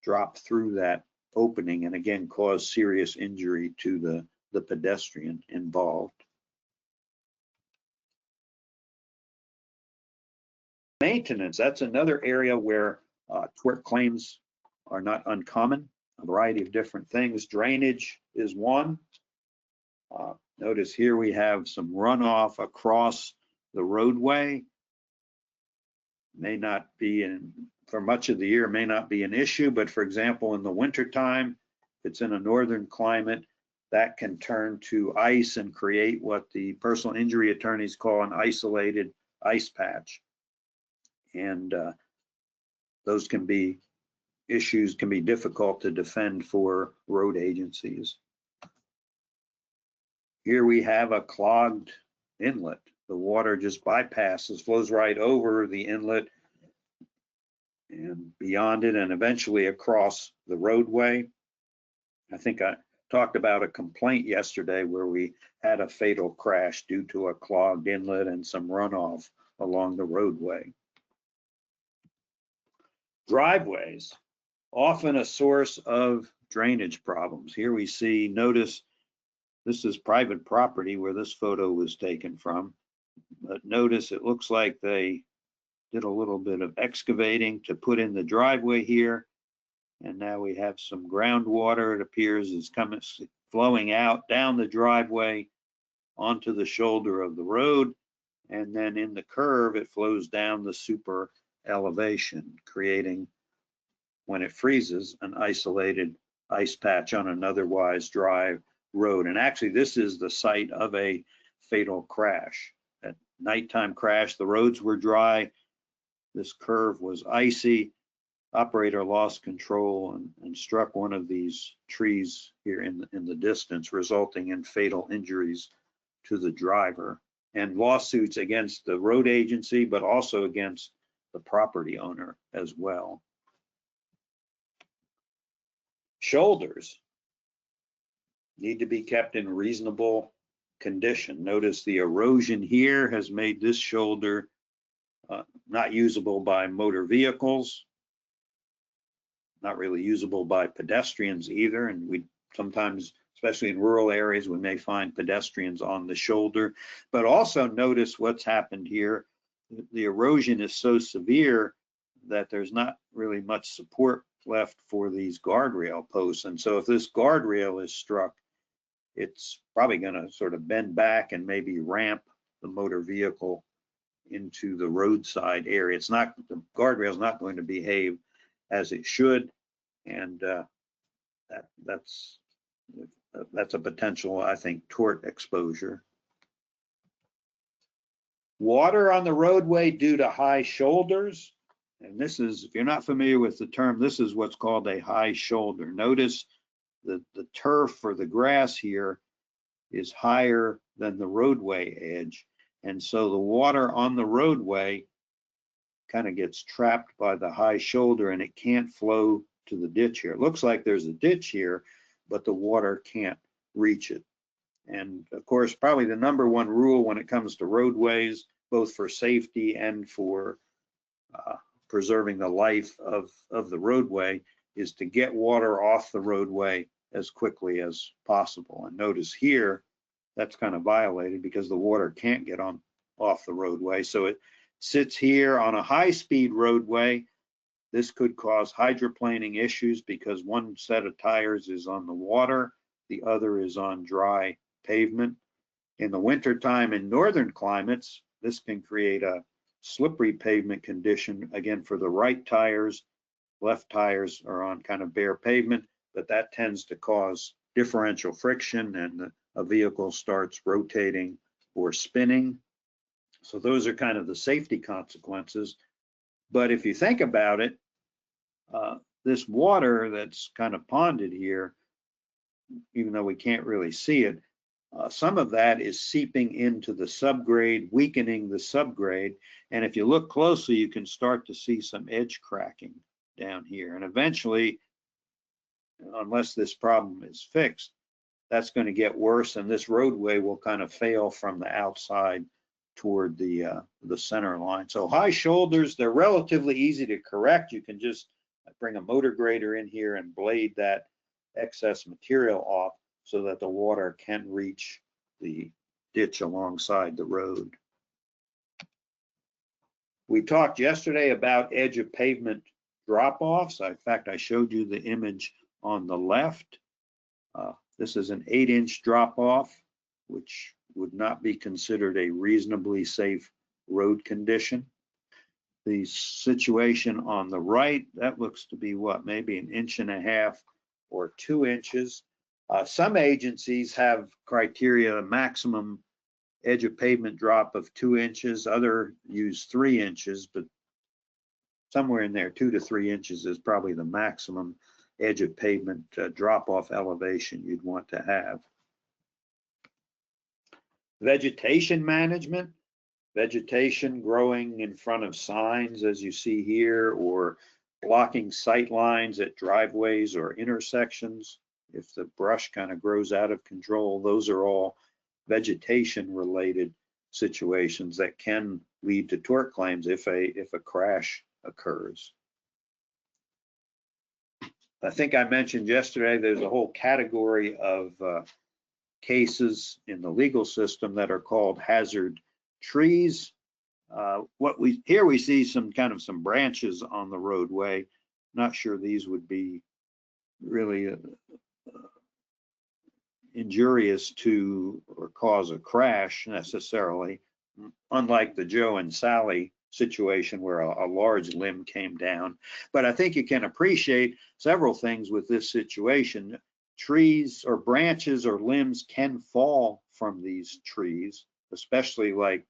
Speaker 2: drop through that opening and again cause serious injury to the pedestrian involved. Maintenance, that's another area where tort claims are not uncommon. A variety of different things. Drainage is one. Notice here we have some runoff across the roadway. May not be for much of the year, may not be an issue, but for example, in the wintertime, if it's in a northern climate, that can turn to ice and create what the personal injury attorneys call an isolated ice patch. And those can be issues, can be difficult to defend for road agencies. Here we have a clogged inlet. The water just bypasses, flows right over the inlet and beyond it and eventually across the roadway. I think I talked about a complaint yesterday where we had a fatal crash due to a clogged inlet and some runoff along the roadway. Driveways, often a source of drainage problems. Here we see, notice this is private property where this photo was taken from, but notice it looks like they did a little bit of excavating to put in the driveway here. And now we have some groundwater, it appears, is flowing out down the driveway onto the shoulder of the road. And then in the curve, it flows down the super elevation, creating, when it freezes, an isolated ice patch on an otherwise dry road. And actually, this is the site of a fatal crash. At nighttime crash, the roads were dry. This curve was icy. Operator lost control and struck one of these trees here in the distance, resulting in fatal injuries to the driver, and lawsuits against the road agency, but also against the property owner as well. Shoulders need to be kept in reasonable condition. Notice the erosion here has made this shoulder not usable by motor vehicles, not really usable by pedestrians either. And we sometimes, especially in rural areas, we may find pedestrians on the shoulder. But also notice what's happened here. The erosion is so severe that there's not really much support left for these guardrail posts. And so if this guardrail is struck, it's probably going to sort of bend back and maybe ramp the motor vehicle into the roadside area. It's not, the guardrail is not going to behave as it should, and that's That's a potential, I think, tort exposure. Water on the roadway due to high shoulders. And this is, if you're not familiar with the term, this is what's called a high shoulder. Notice the turf or the grass here is higher than the roadway edge. And so the water on the roadway kind of gets trapped by the high shoulder and it can't flow to the ditch here. It looks like there's a ditch here, but the water can't reach it. And of course, probably the number one rule when it comes to roadways, both for safety and for preserving the life of the roadway, is to get water off the roadway as quickly as possible. And notice here, that's kind of violated because the water can't get off the roadway. So it sits here on a high-speed roadway. This could cause hydroplaning issues because one set of tires is on the water, the other is on dry pavement. In the wintertime in northern climates, this can create a slippery pavement condition, again, for the right tires. Left tires are on kind of bare pavement, but that tends to cause differential friction and a vehicle starts rotating or spinning. So those are kind of the safety consequences. But if you think about it, this water that's kind of ponded here, even though we can't really see it, some of that is seeping into the subgrade, weakening the subgrade. And if you look closely, you can start to see some edge cracking down here. And eventually, unless this problem is fixed, that's going to get worse, and this roadway will kind of fail from the outside toward the center line. So high shoulders, they're relatively easy to correct. You can just bring a motor grader in here and blade that excess material off so that the water can reach the ditch alongside the road. We talked yesterday about edge of pavement drop-offs. In fact, I showed you the image on the left. This is an 8-inch drop-off, which would not be considered a reasonably safe road condition. The situation on the right, that looks to be what, maybe 1.5 inches or 2 inches. Some agencies have criteria, a maximum edge of pavement drop of 2 inches. Others use 3 inches, but somewhere in there, 2 to 3 inches is probably the maximum edge of pavement drop-off elevation you'd want to have. Vegetation management, vegetation growing in front of signs as you see here, or blocking sight lines at driveways or intersections. If the brush kind of grows out of control, those are all vegetation related situations that can lead to tort claims if a crash occurs. I think I mentioned yesterday there's a whole category of cases in the legal system that are called hazard trees. Here we see some branches on the roadway. Not sure these would be really injurious to or cause a crash necessarily, unlike the Joe and Sally situation where a large limb came down. But I think you can appreciate several things with this situation. Trees or branches or limbs can fall from these trees, especially like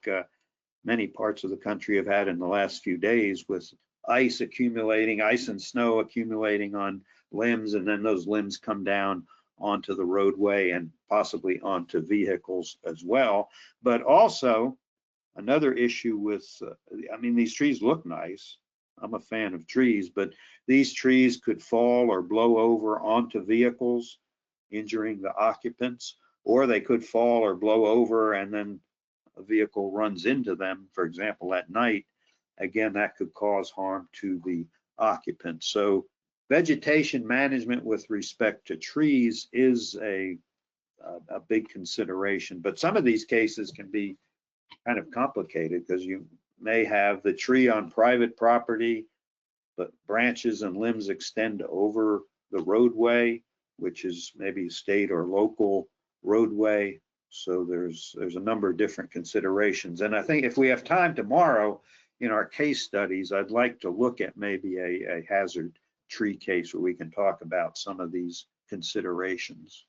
Speaker 2: many parts of the country have had in the last few days with ice and snow accumulating on limbs, and then those limbs come down onto the roadway and possibly onto vehicles as well. But also another issue with, these trees look nice. I'm a fan of trees, but these trees could fall or blow over onto vehicles, injuring the occupants, or they could fall or blow over and then a vehicle runs into them, for example, at night. Again, that could cause harm to the occupants. So vegetation management with respect to trees is a big consideration, but some of these cases can be kind of complicated because you may have the tree on private property, but branches and limbs extend over the roadway, which is maybe state or local roadway. So there's a number of different considerations. And I think if we have time tomorrow in our case studies, I'd like to look at maybe a hazard tree case where we can talk about some of these considerations.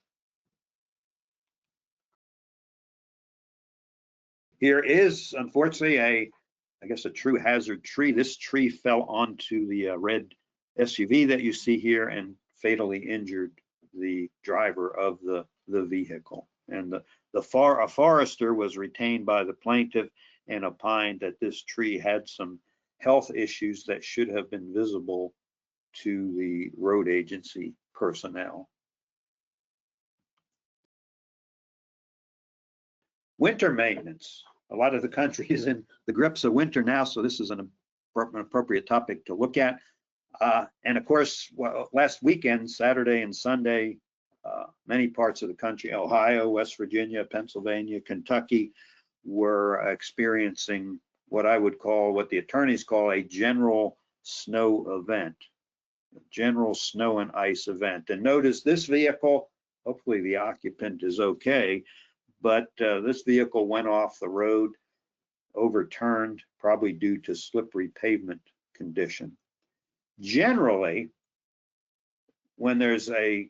Speaker 2: Here is unfortunately I guess a true hazard tree. This tree fell onto the red SUV that you see here and fatally injured the driver of the vehicle. And a forester was retained by the plaintiff and opined that this tree had some health issues that should have been visible to the road agency personnel. Winter maintenance. A lot of the country is in the grips of winter now, so this is an appropriate topic to look at. And of course, well, last weekend, Saturday and Sunday, many parts of the country, Ohio, West Virginia, Pennsylvania, Kentucky, were experiencing what I would call, what the attorneys call, a general snow event, a general snow and ice event. And notice this vehicle, hopefully the occupant is okay, but this vehicle went off the road, overturned, probably due to slippery pavement condition. Generally, when there's a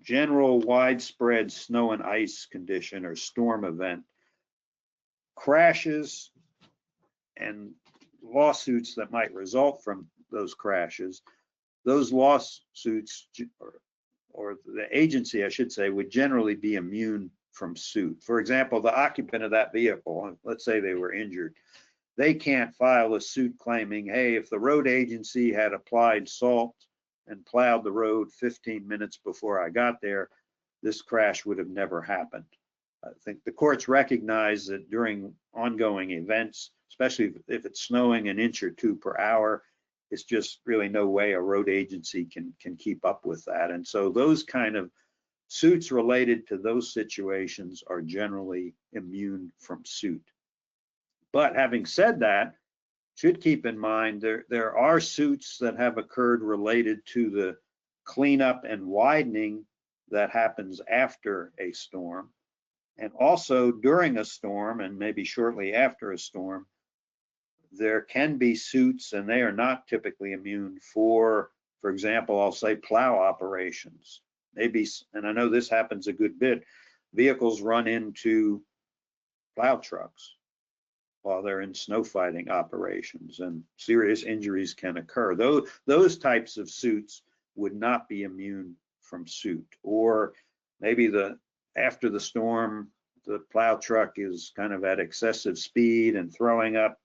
Speaker 2: general widespread snow and ice condition or storm event, crashes and lawsuits that might result from those crashes, those lawsuits, or the agency, I should say, would generally be immune from suit. For example, the occupant of that vehicle, let's say they were injured, they can't file a suit claiming, hey, if the road agency had applied salt and plowed the road 15 minutes before I got there, this crash would have never happened. I think the courts recognize that during ongoing events, especially if it's snowing an inch or two per hour, it's just really no way a road agency can keep up with that. And so those kind of suits related to those situations are generally immune from suit. But having said that, should keep in mind there are suits that have occurred related to the cleanup and widening that happens after a storm, and also during a storm and maybe shortly after a storm. There can be suits, and they are not typically immune for example, I'll say plow operations. Maybe, and I know this happens a good bit, vehicles run into plow trucks while they're in snow fighting operations, and serious injuries can occur. Those types of suits would not be immune from suit. Or maybe after the storm, the plow truck is kind of at excessive speed and throwing up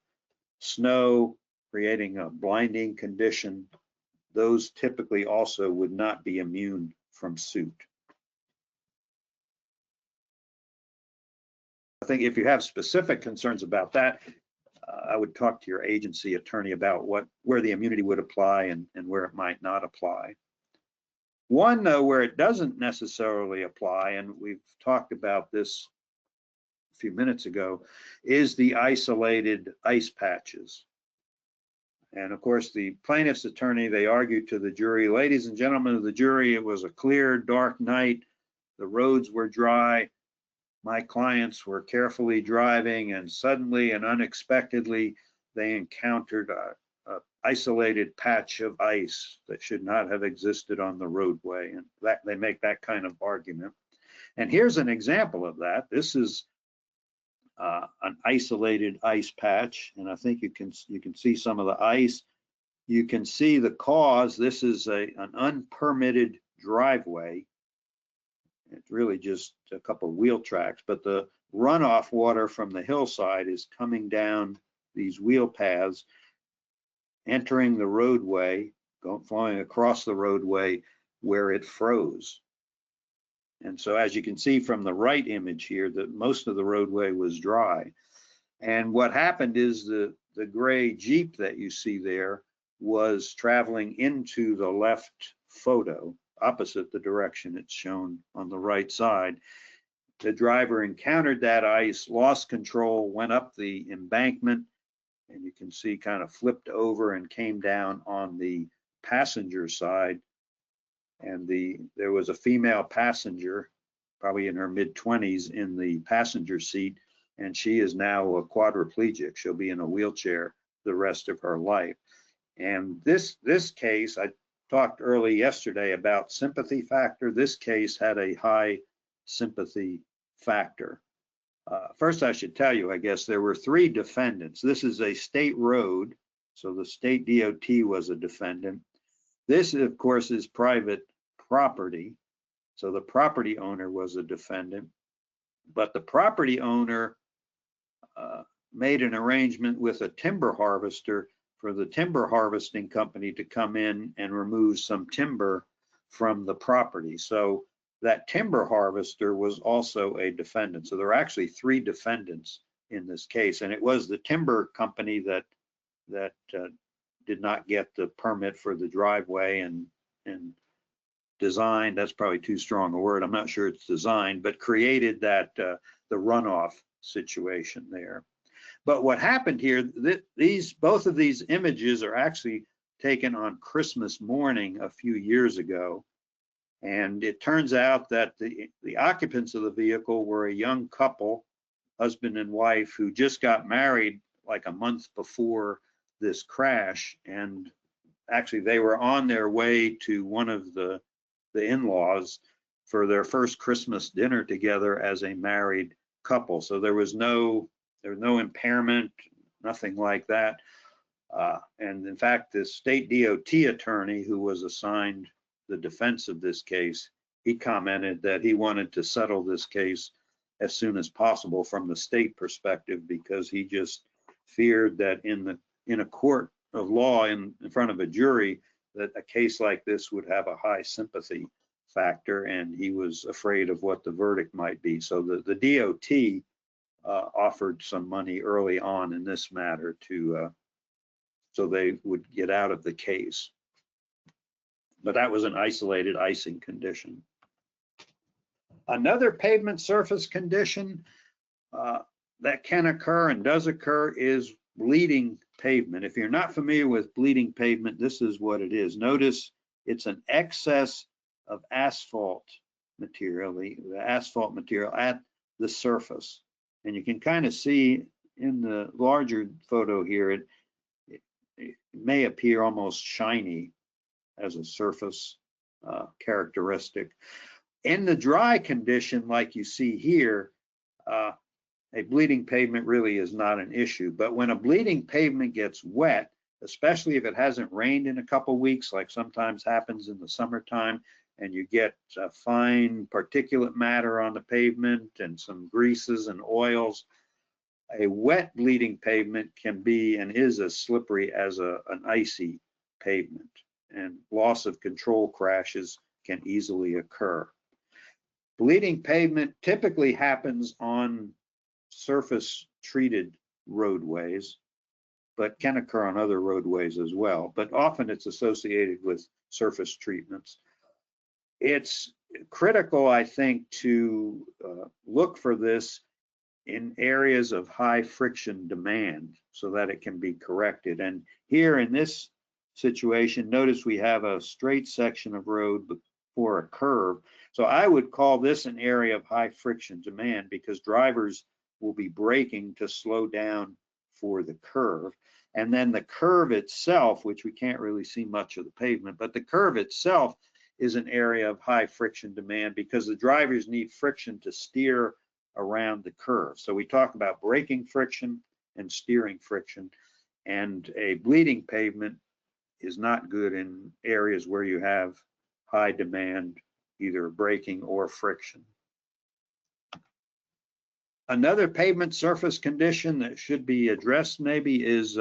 Speaker 2: snow, creating a blinding condition. Those typically also would not be immune from suit. I think if you have specific concerns about that, I would talk to your agency attorney about where the immunity would apply and where it might not apply. One, though, where it doesn't necessarily apply, and we've talked about this a few minutes ago, is the isolated ice patches. And of course, the plaintiff's attorney, they argued to the jury, ladies and gentlemen of the jury, it was a clear, dark night. The roads were dry. My clients were carefully driving, and suddenly and unexpectedly, they encountered a isolated patch of ice that should not have existed on the roadway. And that they make that kind of argument. And here's an example of that. This is an isolated ice patch, and I think you can see some of the ice. You can see the cause. This is an unpermitted driveway. It's really just a couple of wheel tracks, but the runoff water from the hillside is coming down these wheel paths, entering the roadway, flowing across the roadway where it froze. And so as you can see from the right image here, that most of the roadway was dry. And what happened is the gray Jeep that you see there was traveling into the left photo, opposite the direction it's shown on the right side. The driver encountered that ice, lost control, went up the embankment, and you can see kind of flipped over and came down on the passenger side. And there was a female passenger, probably in her mid-20s, in the passenger seat, and she is now a quadriplegic. She'll be in a wheelchair the rest of her life. And this case, I talked early yesterday about sympathy factor. This case had a high sympathy factor. First, I should tell you, I guess there were 3 defendants. This is a state road, so the state DOT was a defendant. This, of course, is private property, so the property owner was a defendant. But the property owner made an arrangement with a timber harvester for the timber harvesting company to come in and remove some timber from the property. So that timber harvester was also a defendant. So there are actually 3 defendants in this case, and it was the timber company that did not get the permit for the driveway and designed, that's probably too strong a word, I'm not sure it's designed, but created that the runoff situation there. But what happened here, both of these images are actually taken on Christmas morning a few years ago. And it turns out that the occupants of the vehicle were a young couple, husband and wife, who just got married like a month before this crash. And actually they were on their way to one of the in-laws for their first Christmas dinner together as a married couple. So there was no impairment, nothing like that. And in fact, the state DOT attorney who was assigned the defense of this case, he commented that he wanted to settle this case as soon as possible from the state perspective, because he just feared that in a court of law in front of a jury, that a case like this would have a high sympathy factor, and he was afraid of what the verdict might be. So the DOT offered some money early on in this matter so they would get out of the case. But that was an isolated icing condition. Another pavement surface condition that can occur and does occur is bleeding pavement. If you're not familiar with bleeding pavement, this is what it is. Notice it's an excess of asphalt material, the asphalt material at the surface. And you can kind of see in the larger photo here, it may appear almost shiny as a surface characteristic. In the dry condition, like you see here, a bleeding pavement really is not an issue. But when a bleeding pavement gets wet, especially if it hasn't rained in a couple weeks, like sometimes happens in the summertime, and you get fine particulate matter on the pavement and some greases and oils, a wet bleeding pavement can be and is as slippery as an icy pavement, and loss of control crashes can easily occur. Bleeding pavement typically happens on surface treated roadways, but can occur on other roadways as well. But often it's associated with surface treatments. It's critical, I think, to look for this in areas of high friction demand so that it can be corrected. And here in this situation, notice we have a straight section of road before a curve. So I would call this an area of high friction demand, because drivers will be braking to slow down for the curve. And then the curve itself, which we can't really see much of the pavement, but the curve itself is an area of high friction demand because the drivers need friction to steer around the curve. So we talk about braking friction and steering friction, and a bleeding pavement is not good in areas where you have high demand, either braking or friction. Another pavement surface condition that should be addressed maybe is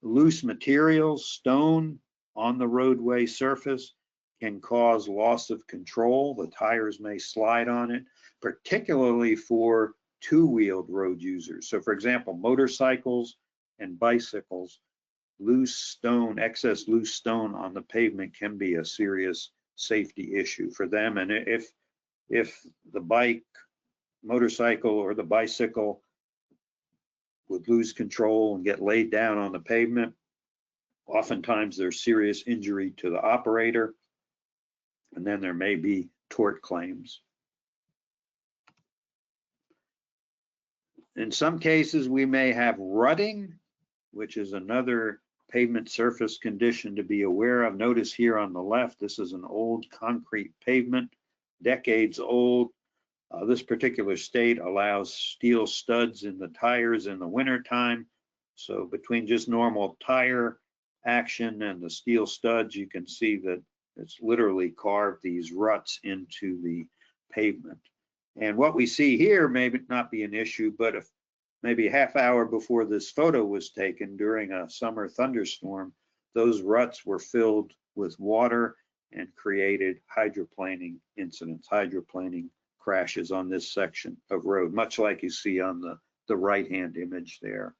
Speaker 2: loose materials. Stone on the roadway surface can cause loss of control. The tires may slide on it, particularly for two-wheeled road users. So for example, motorcycles and bicycles, loose stone, excess loose stone on the pavement can be a serious safety issue for them. And if the bike, motorcycle, or the bicycle would lose control and get laid down on the pavement, oftentimes there's serious injury to the operator, and then there may be tort claims. In some cases, we may have rutting, which is another pavement surface condition to be aware of. Notice here on the left, this is an old concrete pavement, decades old. This particular state allows steel studs in the tires in the wintertime. So between just normal tire action and the steel studs, you can see that it's literally carved these ruts into the pavement. And what we see here may not be an issue, but if maybe a half hour before this photo was taken during a summer thunderstorm, those ruts were filled with water and created hydroplaning incidents, hydroplaning crashes on this section of road, much like you see on the right-hand image there.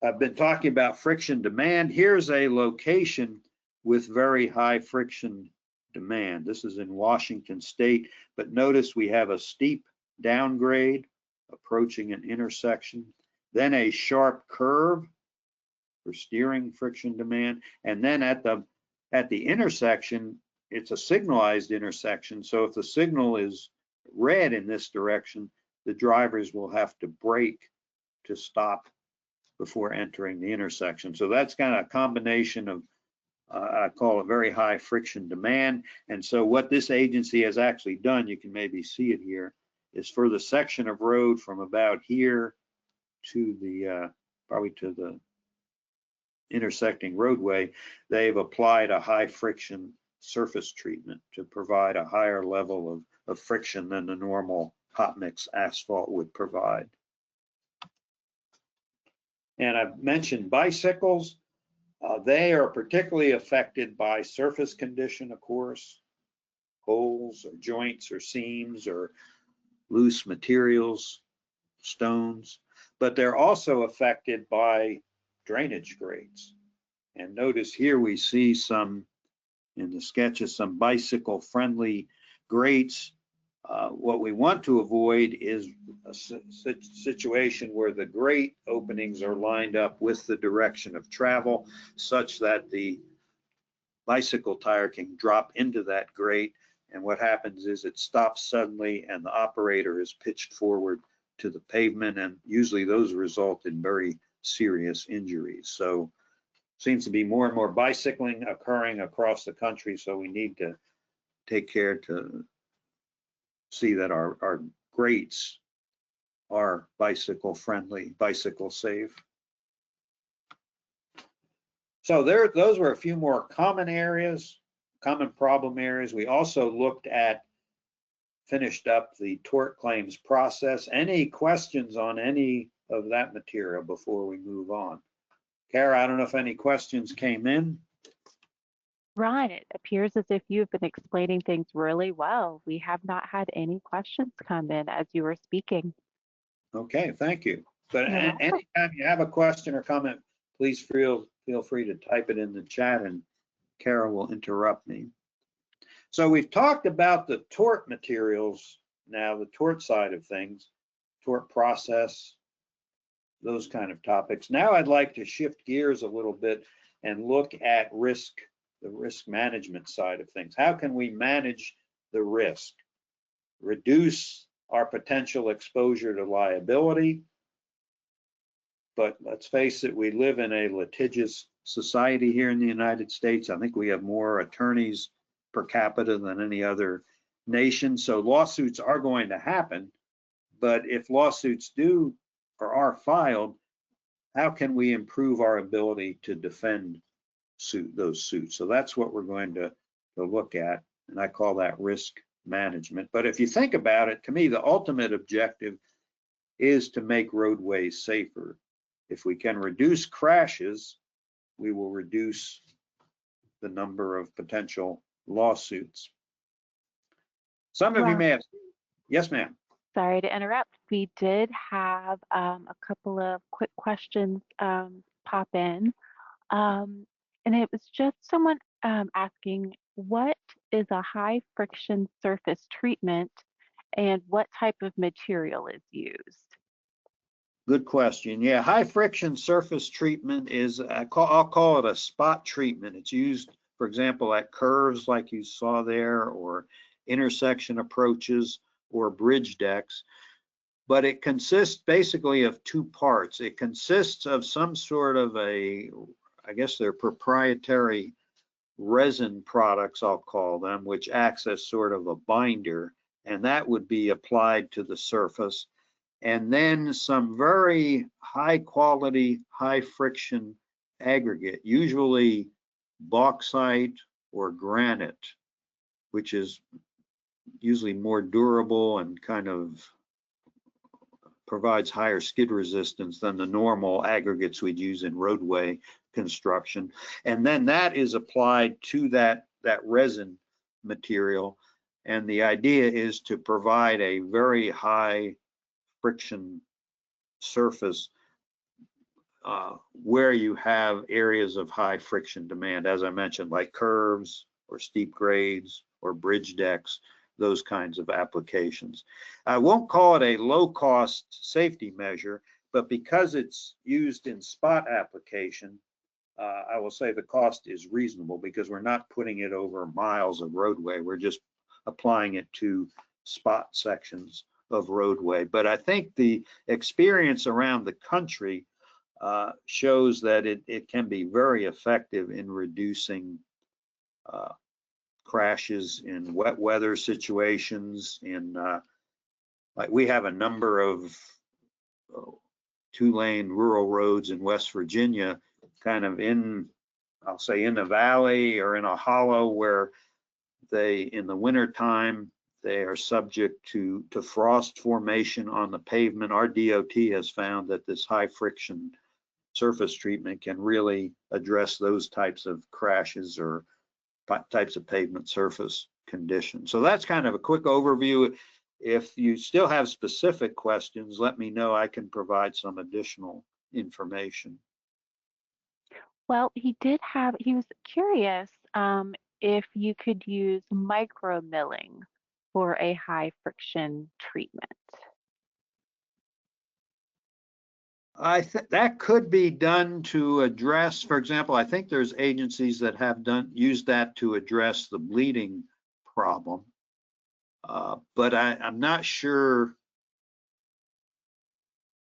Speaker 2: I've been talking about friction demand. Here's a location with very high friction demand. This is in Washington State, but notice we have a steep downgrade approaching an intersection, then a sharp curve for steering friction demand, and then at the intersection, it's a signalized intersection. So if the signal is red in this direction, the drivers will have to brake to stop before entering the intersection. So that's kind of a combination of, I call it very high friction demand. And so what this agency has actually done, you can maybe see it here, is for the section of road from about here to the, probably to the intersecting roadway, they've applied a high friction surface treatment to provide a higher level of friction than the normal hot mix asphalt would provide. And I've mentioned bicycles. They are particularly affected by surface condition, of course, holes or joints or seams or loose materials, stones, but they're also affected by drainage grades. And notice here we see some, in the sketches, some bicycle friendly grates. What we want to avoid is a situation where the grate openings are lined up with the direction of travel, such that the bicycle tire can drop into that grate. And what happens is it stops suddenly and the operator is pitched forward to the pavement, and usually those result in very serious injuries. So seems to be more and more bicycling occurring across the country, so we need to take care to see that our grates are bicycle friendly, bicycle safe. So those were a few more common areas, common problem areas. We also looked at, finished up the tort claims process. Any questions on any of that material before we move on? Kara, I don't know if any questions came in.
Speaker 1: Ron, it appears as if you've been explaining things really well. We have not had any questions come in as you were speaking.
Speaker 2: Okay, thank you. But
Speaker 1: You're welcome.
Speaker 2: anytime you have a question or comment, please feel free to type it in the chat and Kara will interrupt me. So we've talked about the tort materials now, the tort side of things, tort process, those kind of topics. Now I'd like to shift gears a little bit and look at risk, the risk management side of things. How can we manage the risk, reduce our potential exposure to liability? But let's face it, we live in a litigious society here in the United States. I think we have more attorneys per capita than any other nation. So lawsuits are going to happen. But if lawsuits do or are filed, how can we improve our ability to defend those suits? So that's what we're going to look at. And I call that risk management. But if you think about it, to me, the ultimate objective is to make roadways safer. If we can reduce crashes, we will reduce the number of potential lawsuits. Some of you may have, yes, ma'am.
Speaker 1: Sorry to interrupt. We did have a couple of quick questions pop in. And it was just someone asking, what is a high friction surface treatment and what type of material is used?
Speaker 2: Good question. Yeah, high friction surface treatment is, I'll call it a spot treatment. It's used, for example, at curves like you saw there, or intersection approaches, or bridge decks. But it consists basically of two parts. It consists of some sort of I guess they're proprietary resin products, I'll call them, which acts as sort of a binder, and that would be applied to the surface. And then some very high quality, high friction aggregate, usually bauxite or granite, which is usually more durable and kind of provides higher skid resistance than the normal aggregates we'd use in roadway construction. And then that is applied to that resin material. And the idea is to provide a very high friction surface where you have areas of high friction demand, as I mentioned, like curves or steep grades or bridge decks, those kinds of applications. I won't call it a low-cost safety measure, but because it's used in spot application, I will say the cost is reasonable because we're not putting it over miles of roadway. We're just applying it to spot sections of roadway. But I think the experience around the country shows that it can be very effective in reducing crashes in wet weather situations. Like we have a number of 2-lane rural roads in West Virginia, kind of I'll say in the valley or in a hollow, where in the winter time, they are subject to frost formation on the pavement. Our DOT has found that this high friction surface treatment can really address those types of crashes or types of pavement surface conditions. So that's kind of a quick overview. If you still have specific questions, let me know. I can provide some additional information.
Speaker 1: Well, he was curious if you could use micro milling for a high friction treatment.
Speaker 2: I think that could be done to address, for example, I think there's agencies that have used that to address the bleeding problem. But I'm not sure.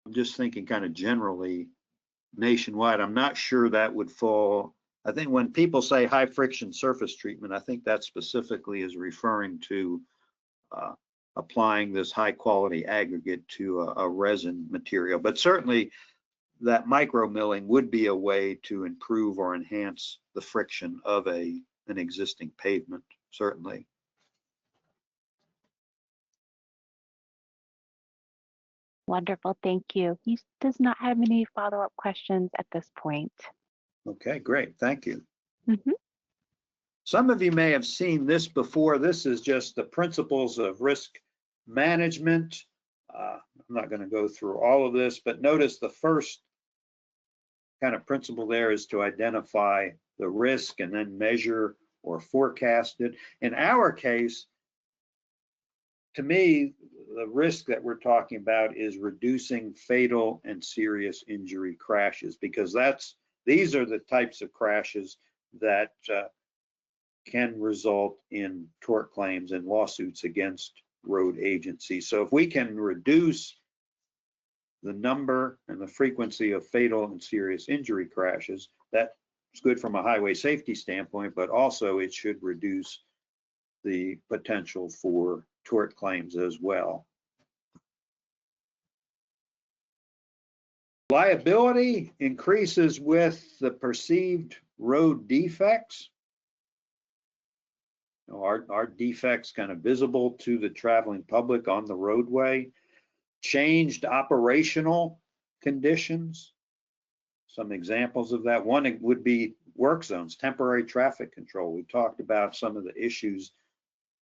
Speaker 2: I'm just thinking kind of generally nationwide. I'm not sure that would fall. I think when people say high friction surface treatment, I think that specifically is referring to applying this high quality aggregate to a resin material. But certainly that micro milling would be a way to improve or enhance the friction of an existing pavement, certainly.
Speaker 1: Wonderful, thank you. He does not have any follow-up questions at this point.
Speaker 2: Okay, great, thank you.
Speaker 1: Mm-hmm.
Speaker 2: Some of you may have seen this before. This is just the principles of risk management. I'm not going to go through all of this, but notice the first kind of principle there is to identify the risk and then measure or forecast it. In our case, to me, the risk that we're talking about is reducing fatal and serious injury crashes, because these are the types of crashes that can result in tort claims and lawsuits against road agencies. So if we can reduce the number and the frequency of fatal and serious injury crashes, that's good from a highway safety standpoint, but also it should reduce the potential for tort claims as well. Liability increases with the perceived road defects. Are defects kind of visible to the traveling public on the roadway? Changed operational conditions. Some examples of that. One would be work zones, temporary traffic control. We talked about some of the issues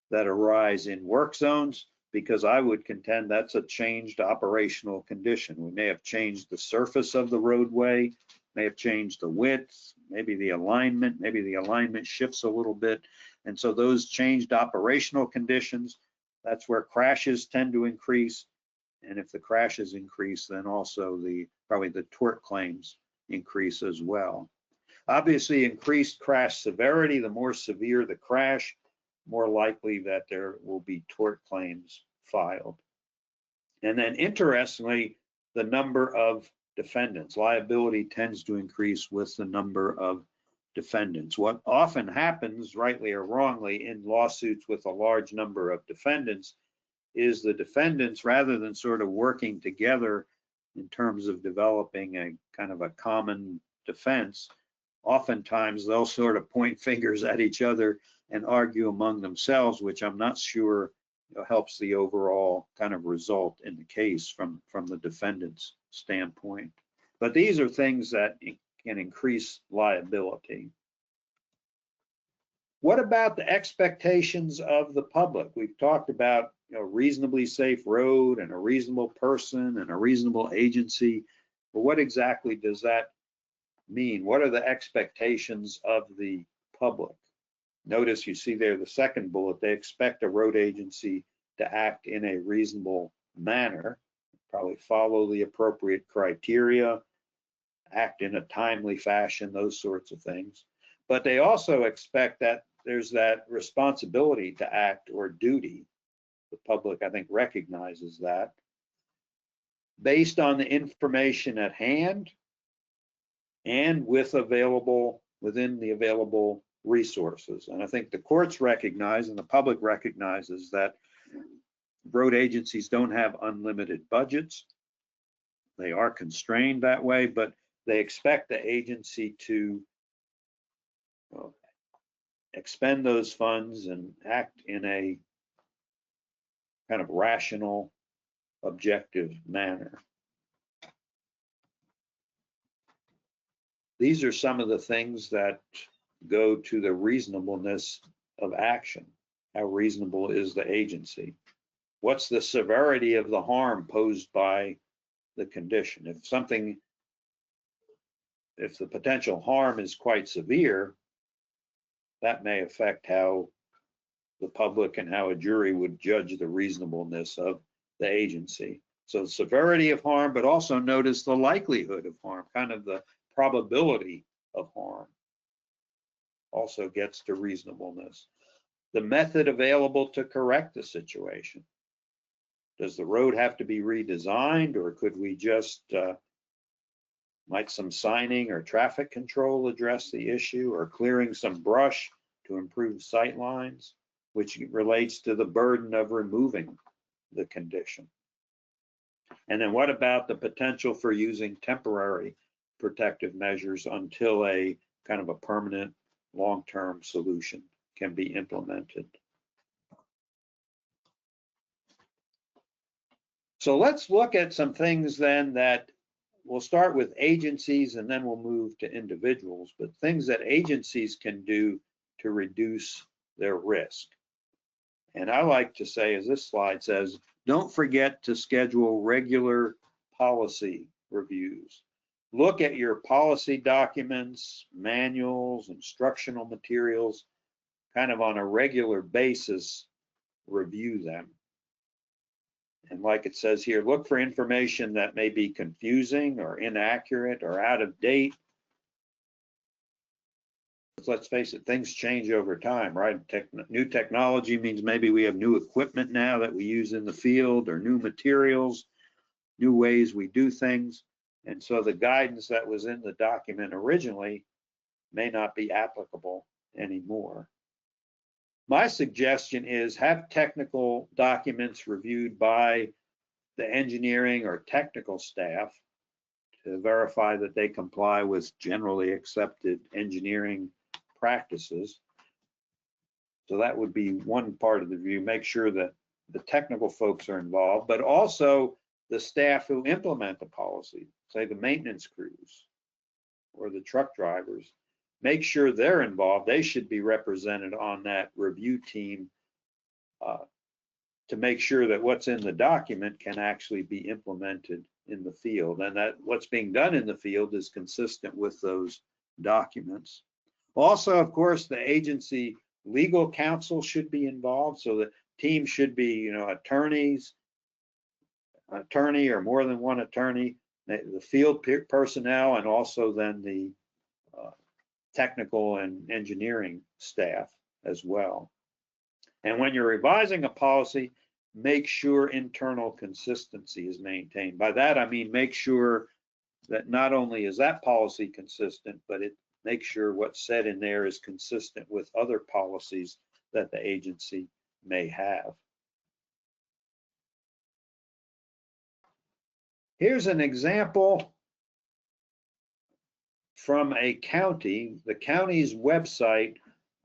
Speaker 2: that arise in work zones, because I would contend that's a changed operational condition. We may have changed the surface of the roadway, may have changed the width, maybe the alignment shifts a little bit. And so those changed operational conditions, that's where crashes tend to increase. And if the crashes increase, then also probably the tort claims increase as well. Obviously, increased crash severity, the more severe the crash, more likely that there will be tort claims filed. And then interestingly, the number of defendants. Liability tends to increase with the number of defendants. What often happens, rightly or wrongly, in lawsuits with a large number of defendants is the defendants, rather than sort of working together in terms of developing a kind of a common defense, oftentimes they'll sort of point fingers at each other and argue among themselves, which I'm not sure helps the overall kind of result in the case from the defendant's standpoint. But these are things that can increase liability. What about the expectations of the public? We've talked about reasonably safe road and a reasonable person and a reasonable agency. But what exactly does that mean? What are the expectations of the public? Notice you see there the second bullet, they expect a road agency to act in a reasonable manner, probably follow the appropriate criteria, act in a timely fashion, those sorts of things. But they also expect that there's that responsibility to act or duty. The public, I think, recognizes that. Based on the information at hand and within the available resources. And I think the courts recognize and the public recognizes that road agencies don't have unlimited budgets. They are constrained that way, but they expect the agency to expend those funds and act in a kind of rational, objective manner. These are some of the things that go to the reasonableness of action. How reasonable is the agency? What's the severity of the harm posed by the condition? If the potential harm is quite severe, that may affect how the public and how a jury would judge the reasonableness of the agency. So severity of harm, but also notice the likelihood of harm, kind of the probability of harm also gets to reasonableness. The method available to correct the situation. Does the road have to be redesigned, or could we just, might some signing or traffic control address the issue, or clearing some brush to improve sight lines, which relates to the burden of removing the condition? And then what about the potential for using temporary protective measures until a kind of a permanent long-term solution can be implemented? So let's look at some things then that we'll start with agencies and then we'll move to individuals, but things that agencies can do to reduce their risk. And I like to say, as this slide says, don't forget to schedule regular policy reviews. Look at your policy documents, manuals, instructional materials, kind of on a regular basis, review them. And like it says here, look for information that may be confusing or inaccurate or out of date. Let's face it, things change over time, right? New technology means maybe we have new equipment now that we use in the field, or new materials, new ways we do things. And so the guidance that was in the document originally may not be applicable anymore. My suggestion is have technical documents reviewed by the engineering or technical staff to verify that they comply with generally accepted engineering practices. So that would be one part of the review. Make sure that the technical folks are involved, but also the staff who implement the policy, say the maintenance crews or the truck drivers. Make sure they're involved. They should be represented on that review team to make sure that what's in the document can actually be implemented in the field, and that what's being done in the field is consistent with those documents. Also, of course, the agency legal counsel should be involved. So the team should be, attorneys, attorney or more than one attorney, the field personnel, and also then the technical and engineering staff as well. And when you're revising a policy, make sure internal consistency is maintained. By that, I mean make sure that not only is that policy consistent, but it make sure what's said in there is consistent with other policies that the agency may have. Here's an example from a county, the county's website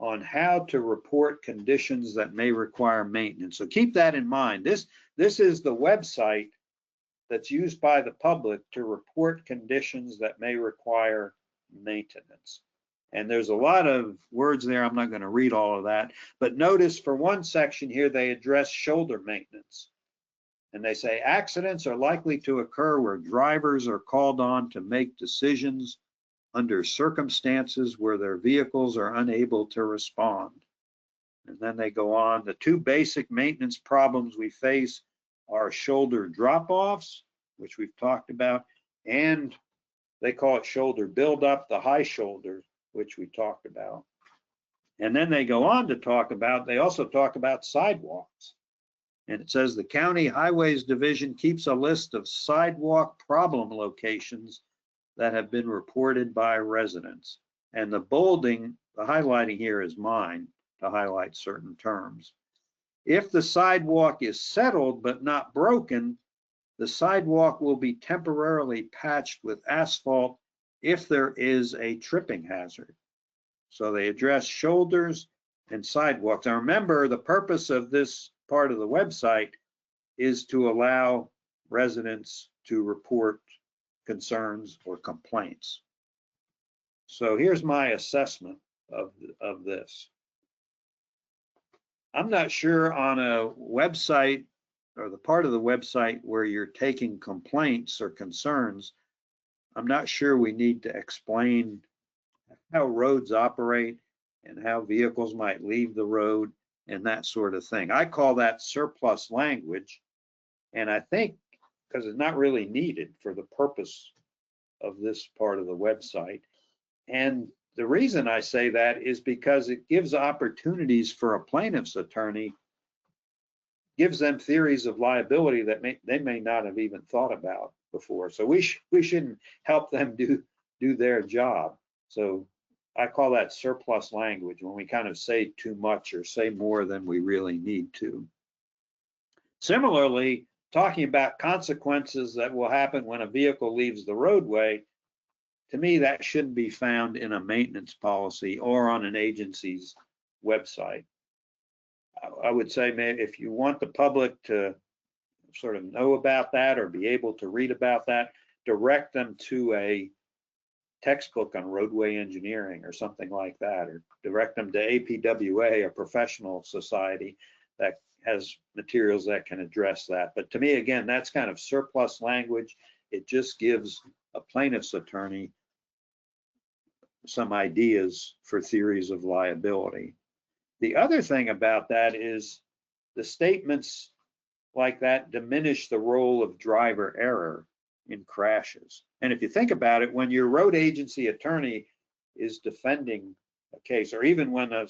Speaker 2: on how to report conditions that may require maintenance. So keep that in mind. This is the website that's used by the public to report conditions that may require maintenance. And there's a lot of words there. I'm not going to read all of that, but notice for one section here, they address shoulder maintenance. And they say accidents are likely to occur where drivers are called on to make decisions under circumstances where their vehicles are unable to respond. And then they go on, the two basic maintenance problems we face are shoulder drop-offs, which we've talked about, and they call it shoulder buildup, the high shoulder, which we talked about. And then they go on to talk about, they also talk about sidewalks. And it says the County Highways Division keeps a list of sidewalk problem locations that have been reported by residents. And the bolding, the highlighting here is mine to highlight certain terms. If the sidewalk is settled but not broken, the sidewalk will be temporarily patched with asphalt if there is a tripping hazard. So they address shoulders and sidewalks. Now remember, the purpose of this part of the website is to allow residents to report concerns or complaints. So here's my assessment of this. I'm not sure on a website or the part of the website where you're taking complaints or concerns, I'm not sure we need to explain how roads operate and how vehicles might leave the road and that sort of thing. I call that surplus language, and I think because it's not really needed for the purpose of this part of the website. And the reason I say that is because it gives opportunities for a plaintiff's attorney, gives them theories of liability that they may not have even thought about before. So we shouldn't help them do their job. So I call that surplus language, when we kind of say too much or say more than we really need to. Similarly, talking about consequences that will happen when a vehicle leaves the roadway, to me, that shouldn't be found in a maintenance policy or on an agency's website. I would say maybe if you want the public to sort of know about that or be able to read about that, direct them to a textbook on roadway engineering or something like that, or direct them to APWA, a professional society that has materials that can address that. But to me, again, that's kind of surplus language. It just gives a plaintiff's attorney some ideas for theories of liability. The other thing about that is the statements like that diminish the role of driver error in crashes. And if you think about it, when your road agency attorney is defending a case, or even when the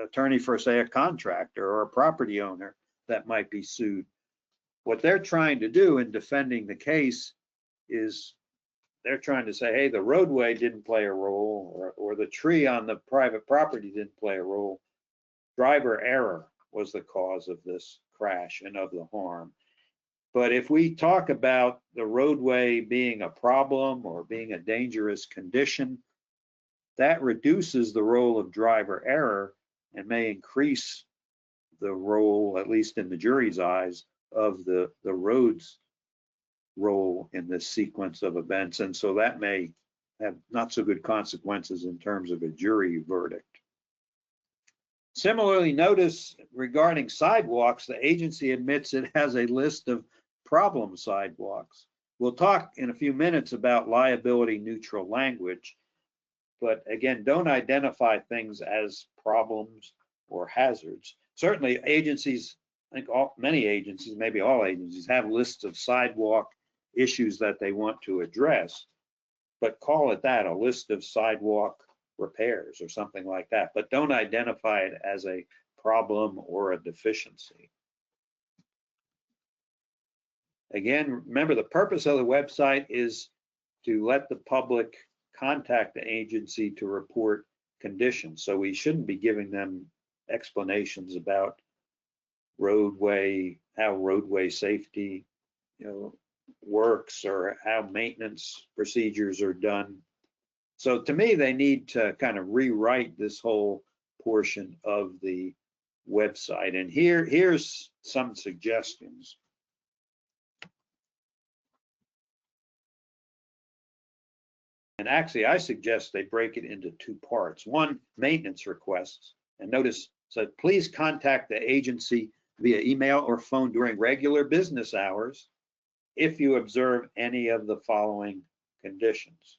Speaker 2: attorney for, say, a contractor or a property owner that might be sued, what they're trying to do in defending the case is they're trying to say, hey, the roadway didn't play a role, or the tree on the private property didn't play a role. Driver error was the cause of this crash and of the harm. But if we talk about the roadway being a problem or being a dangerous condition, that reduces the role of driver error and may increase the role, at least in the jury's eyes, of the road's role in this sequence of events. And so that may have not so good consequences in terms of a jury verdict. Similarly, notice regarding sidewalks, the agency admits it has a list of problem sidewalks. We'll talk in a few minutes about liability neutral language, but again, don't identify things as problems or hazards. Certainly agencies, I think many agencies, maybe all agencies, have lists of sidewalk issues that they want to address, but call it that, a list of sidewalk repairs or something like that, but don't identify it as a problem or a deficiency. Again, remember the purpose of the website is to let the public contact the agency to report conditions. So we shouldn't be giving them explanations about roadway, how roadway safety, works, or how maintenance procedures are done. So to me, they need to kind of rewrite this whole portion of the website. And here's some suggestions. And actually, I suggest they break it into two parts. One, maintenance requests. And notice, so please contact the agency via email or phone during regular business hours if you observe any of the following conditions.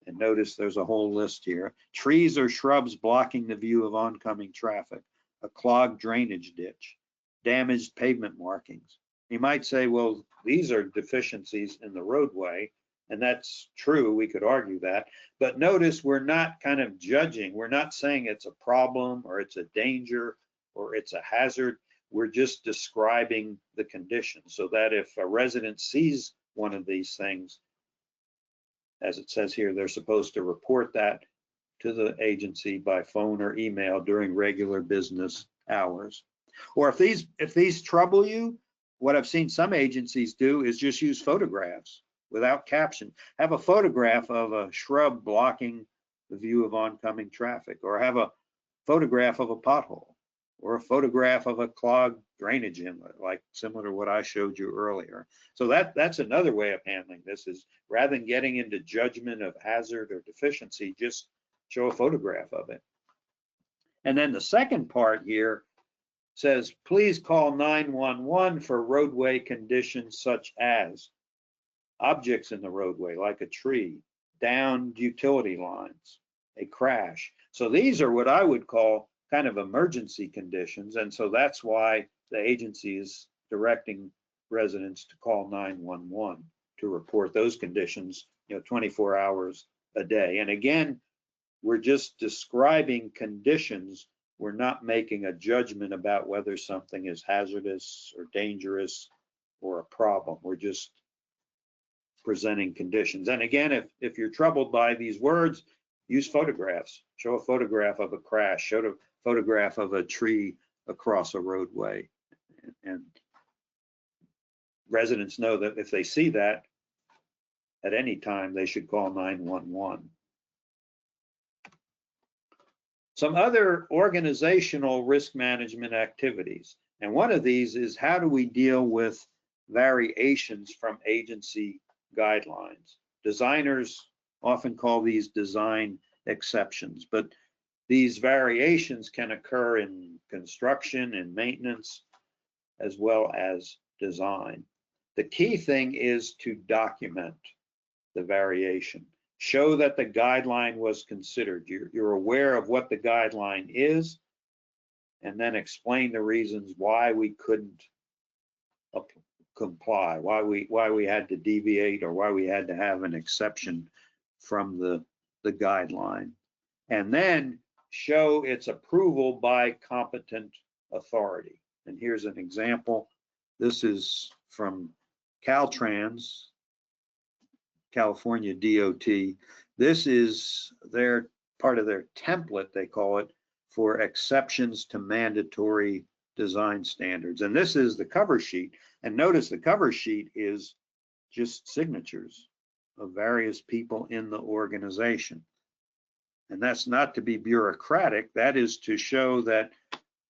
Speaker 2: And notice there's a whole list here. Trees or shrubs blocking the view of oncoming traffic, a clogged drainage ditch, damaged pavement markings. You might say, well, these are deficiencies in the roadway, and that's true, we could argue that. But notice we're not kind of judging. We're not saying it's a problem or it's a danger or it's a hazard. We're just describing the conditions so that if a resident sees one of these things, as it says here, they're supposed to report that to the agency by phone or email during regular business hours. Or if these trouble you, what I've seen some agencies do is just use photographs without caption. Have a photograph of a shrub blocking the view of oncoming traffic, or have a photograph of a pothole, or a photograph of a clogged drainage inlet, like similar to what I showed you earlier. So that's another way of handling this, is rather than getting into judgment of hazard or deficiency, just show a photograph of it. And then the second part here says, please call 911 for roadway conditions such as objects in the roadway, like a tree, downed utility lines, a crash. So these are what I would call kind of emergency conditions. And so that's why the agency is directing residents to call 911 to report those conditions, 24 hours a day. And again, we're just describing conditions. We're not making a judgment about whether something is hazardous or dangerous or a problem. We're just presenting conditions. And again, if you're troubled by these words, use photographs. Show a photograph of a crash, show a photograph of a tree across a roadway. And residents know that if they see that at any time, they should call 911. Some other organizational risk management activities. And one of these is, how do we deal with variations from agency guidelines? Designers often call these design exceptions, but these variations can occur in construction and maintenance as well as design. The key thing is to document the variation. Show that the guideline was considered. You're aware of what the guideline is, and then explain the reasons why we couldn't comply, why we had to deviate, or why we had to have an exception from the guideline. And then show its approval by competent authority. And here's an example. This is from Caltrans, California DOT. This is their part of their template, they call it, for exceptions to mandatory design standards. And this is the cover sheet. And notice the cover sheet is just signatures of various people in the organization. And that's not to be bureaucratic. That is to show that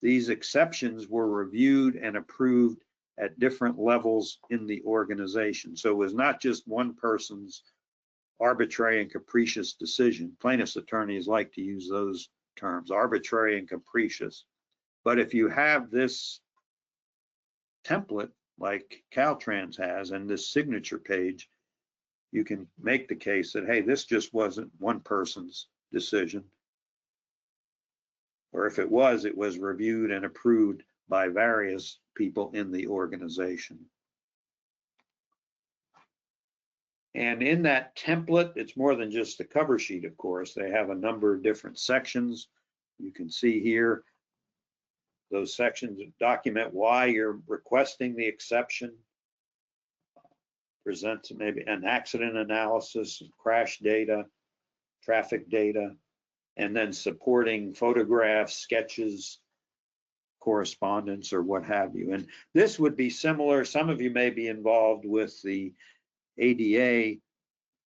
Speaker 2: these exceptions were reviewed and approved at different levels in the organization. So it was not just one person's arbitrary and capricious decision. Plaintiffs' attorneys like to use those terms, arbitrary and capricious. But if you have this template like Caltrans has and this signature page, you can make the case that, hey, this just wasn't one person's decision. Or if it was reviewed and approved by various people in the organization. And in that template, it's more than just the cover sheet, of course. They have a number of different sections. You can see here, those sections document why you're requesting the exception, presents maybe an accident analysis, crash data, traffic data, and then supporting photographs, sketches, correspondence, or what have you. And this would be similar. Some of you may be involved with the ADA,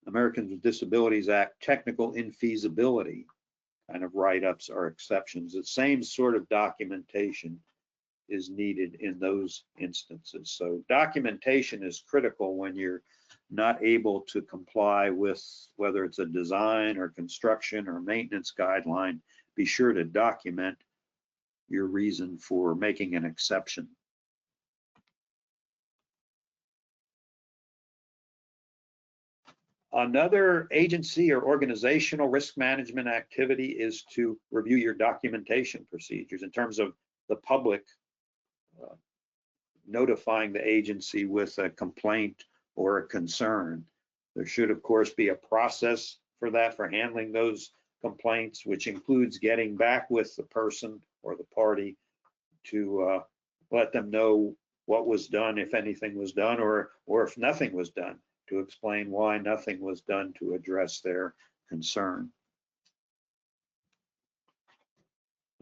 Speaker 2: Americans with Disabilities Act, technical infeasibility kind of write-ups or exceptions. The same sort of documentation is needed in those instances. So documentation is critical when you're not able to comply with whether it's a design or construction or maintenance guideline. Be sure to document your reason for making an exception. Another agency or organizational risk management activity is to review your documentation procedures in terms of the public notifying the agency with a complaint or a concern. There should, of course, be a process for that, for handling those complaints, which includes getting back with the person or the party to let them know what was done, if anything was done, or if nothing was done, to explain why nothing was done to address their concern.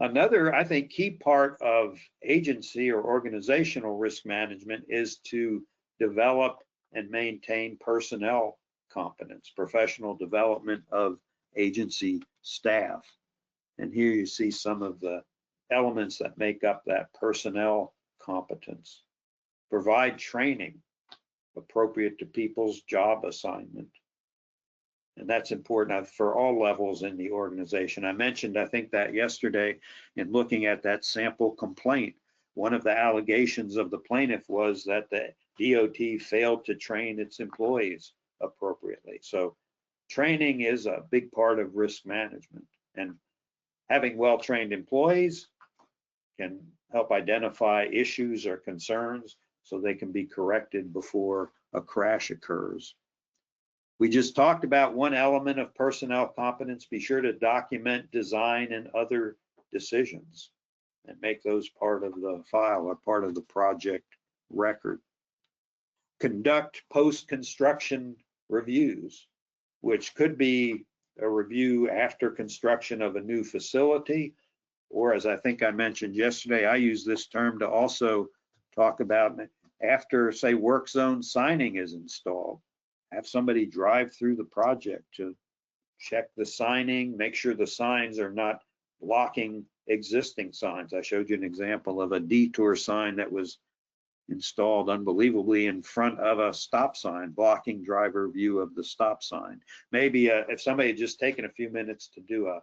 Speaker 2: Another, I think, key part of agency or organizational risk management is to develop and maintain personnel competence, professional development of agency staff. And here you see some of the elements that make up that personnel competence. Provide training appropriate to people's job assignment. And that's important for all levels in the organization. I mentioned, I think, that yesterday in looking at that sample complaint. One of the allegations of the plaintiff was that the DOT failed to train its employees appropriately. So training is a big part of risk management, and having well-trained employees can help identify issues or concerns so they can be corrected before a crash occurs. We just talked about one element of personnel competence. Be sure to document design and other decisions and make those part of the file or part of the project record. Conduct post-construction reviews, which could be a review after construction of a new facility, or as I think I mentioned yesterday, I use this term to also talk about after, say, work zone signing is installed. Have somebody drive through the project to check the signing, make sure the signs are not blocking existing signs. I showed you an example of a detour sign that was installed unbelievably in front of a stop sign, blocking driver view of the stop sign. Maybe if somebody had just taken a few minutes to do a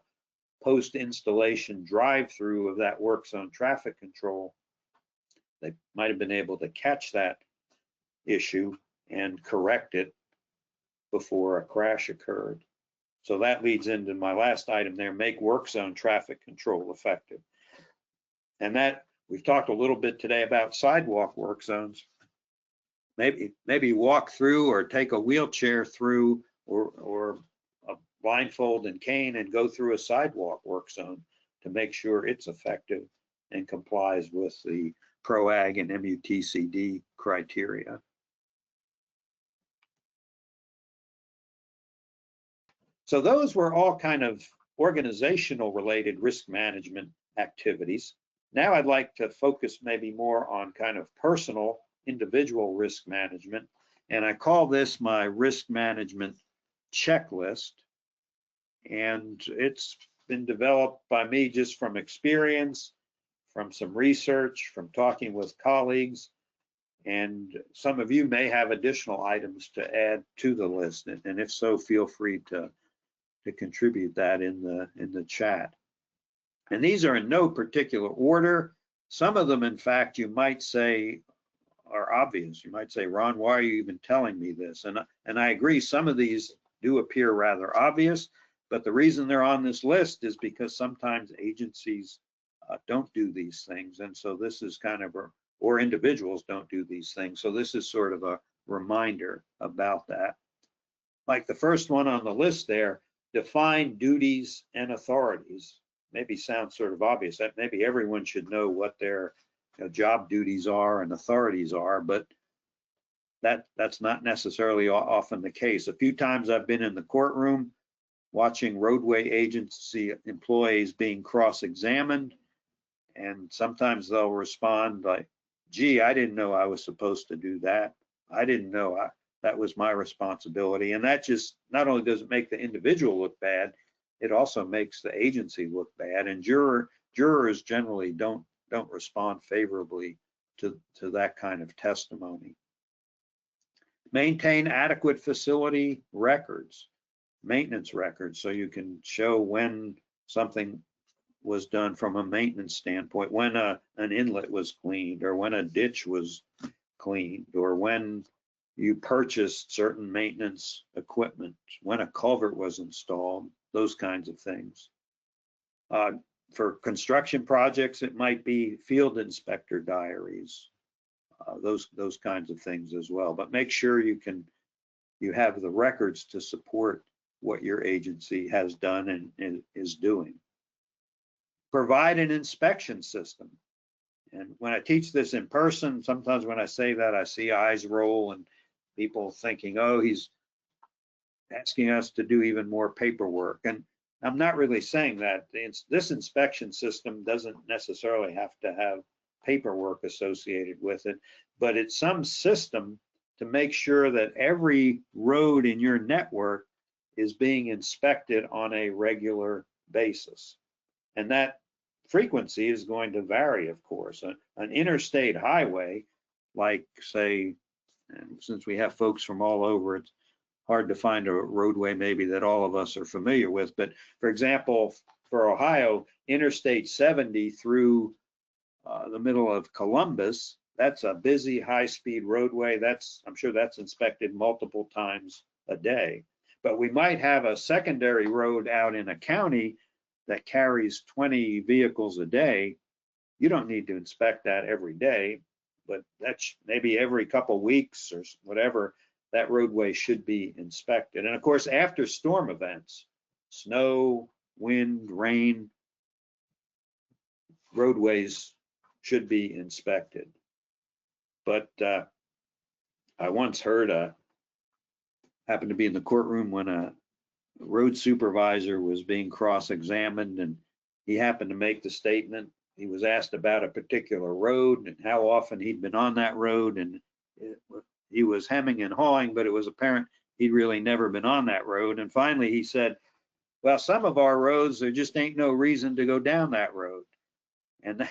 Speaker 2: post-installation drive-through of that work zone traffic control, they might have been able to catch that issue and correct it before a crash occurred. So that leads into my last item there, make work zone traffic control effective. And that, we've talked a little bit today about sidewalk work zones. Maybe walk through or take a wheelchair through or a blindfold and cane and go through a sidewalk work zone to make sure it's effective and complies with the PROAG and MUTCD criteria. So those were all kind of organizational related risk management activities. Now I'd like to focus maybe more on kind of personal individual risk management. And I call this my risk management checklist. And it's been developed by me just from experience, from some research, from talking with colleagues. And some of you may have additional items to add to the list. And if so, feel free to contribute that in the chat. And these are in no particular order. Some of them, in fact, you might say are obvious. You might say, Ron, why are you even telling me this? And I agree, some of these do appear rather obvious, but the reason they're on this list is because sometimes agencies don't do these things. And so this is kind of, or individuals don't do these things. So this is sort of a reminder about that. Like the first one on the list there, define duties and authorities. Maybe sounds sort of obvious. That maybe everyone should know what their job duties are and authorities are, but that's not necessarily often the case. A few times I've been in the courtroom watching roadway agency employees being cross-examined, and sometimes they'll respond like, gee, I didn't know I was supposed to do that. I didn't know that was my responsibility. And that just not only does it make the individual look bad, it also makes the agency look bad. And jurors generally don't respond favorably to that kind of testimony. Maintain adequate facility records, maintenance records, so you can show when something was done from a maintenance standpoint, when an inlet was cleaned, or when a ditch was cleaned, or when you purchased certain maintenance equipment, when a culvert was installed, those kinds of things. For construction projects, it might be field inspector diaries, those kinds of things as well. But make sure you have the records to support what your agency has done and is doing. Provide an inspection system. And when I teach this in person, sometimes when I say that, I see eyes roll and people thinking, oh, he's asking us to do even more paperwork. And I'm not really saying that. This inspection system doesn't necessarily have to have paperwork associated with it, but it's some system to make sure that every road in your network is being inspected on a regular basis. And that frequency is going to vary, of course. An interstate highway, like say, and since we have folks from all over, it's hard to find a roadway maybe that all of us are familiar with. But for example, for Ohio, Interstate 70 through the middle of Columbus, that's a busy high-speed roadway. I'm sure that's inspected multiple times a day. But we might have a secondary road out in a county that carries 20 vehicles a day. You don't need to inspect that every day, but that's maybe every couple weeks or whatever, that roadway should be inspected. And of course, after storm events, snow, wind, rain, roadways should be inspected. But I once heard, happened to be in the courtroom when a road supervisor was being cross-examined, and he happened to make the statement. He was asked about a particular road and how often he'd been on that road, and he was hemming and hawing, but it was apparent he'd really never been on that road. And finally he said, well, some of our roads, there just ain't no reason to go down that road. And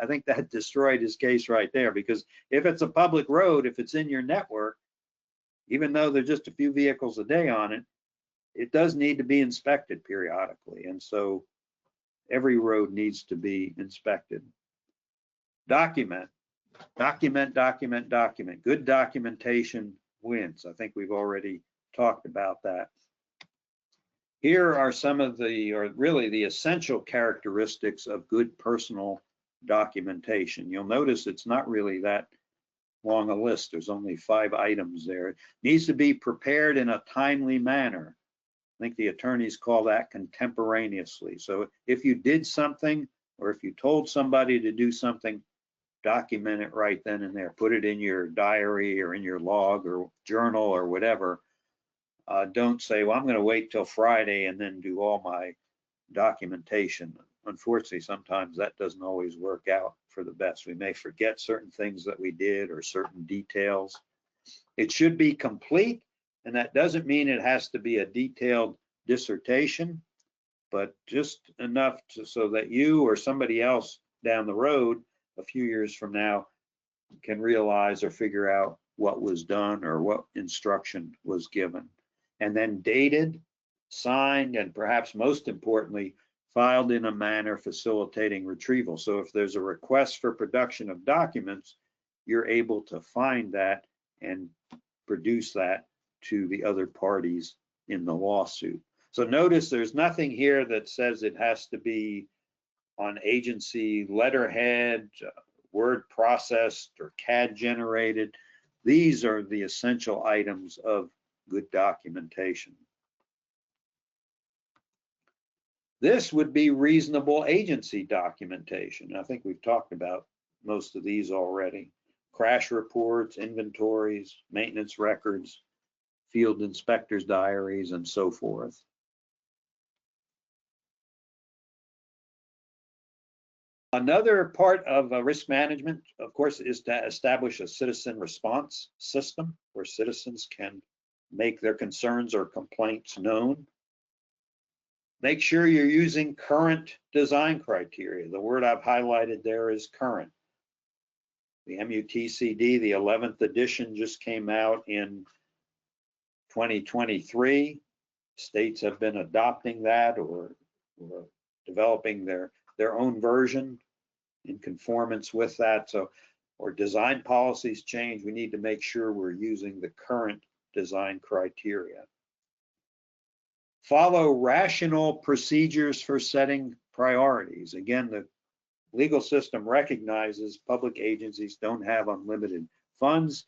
Speaker 2: I think that destroyed his case right there, because if it's a public road, if it's in your network, even though there's just a few vehicles a day on it, it does need to be inspected periodically. And so every road needs to be inspected. Document. Good documentation wins. I think we've already talked about that. Here are some of or really the essential characteristics of good personal documentation. You'll notice it's not really that long a list. There's only 5 items there. It needs to be prepared in a timely manner. I think the attorneys call that contemporaneously. So if you did something, or if you told somebody to do something, document it right then and there. Put it in your diary or in your log or journal or whatever. Don't say, well, I'm going to wait till Friday and then do all my documentation. Unfortunately, sometimes that doesn't always work out for the best. We may forget certain things that we did or certain details. It should be complete, and that doesn't mean it has to be a detailed dissertation, but just enough so that you or somebody else down the road a few years from now can realize or figure out what was done or what instruction was given. And then dated, signed, and perhaps most importantly, filed in a manner facilitating retrieval. So if there's a request for production of documents, you're able to find that and produce that to the other parties in the lawsuit. So notice there's nothing here that says it has to be on agency letterhead, word processed, or CAD generated. These are the essential items of good documentation. This would be reasonable agency documentation. I think we've talked about most of these already. Crash reports, inventories, maintenance records, field inspectors' diaries, and so forth. Another part of risk management, of course, is to establish a citizen response system where citizens can make their concerns or complaints known. Make sure you're using current design criteria. The word I've highlighted there is current. The MUTCD, the 11th edition, just came out in 2023. States have been adopting that or developing their own version in conformance with that. So, or design policies change, we need to make sure we're using the current design criteria. Follow rational procedures for setting priorities. Again, the legal system recognizes public agencies don't have unlimited funds,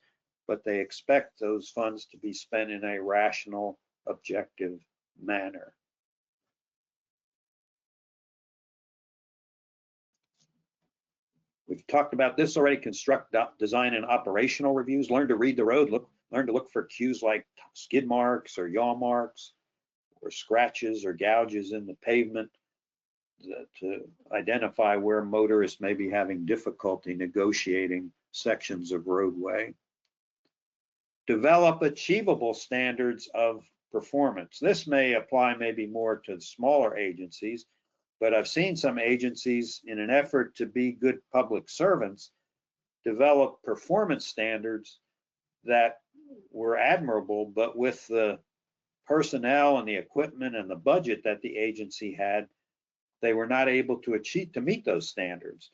Speaker 2: but they expect those funds to be spent in a rational, objective manner. We've talked about this already. Construct, design, and operational reviews. Learn to read the road. Learn to look for cues like skid marks or yaw marks or scratches or gouges in the pavement to identify where motorists may be having difficulty negotiating sections of roadway. Develop achievable standards of performance. This may apply maybe more to smaller agencies, but I've seen some agencies, in an effort to be good public servants, develop performance standards that were admirable, but with the personnel and the equipment and the budget that the agency had, they were not able to meet those standards.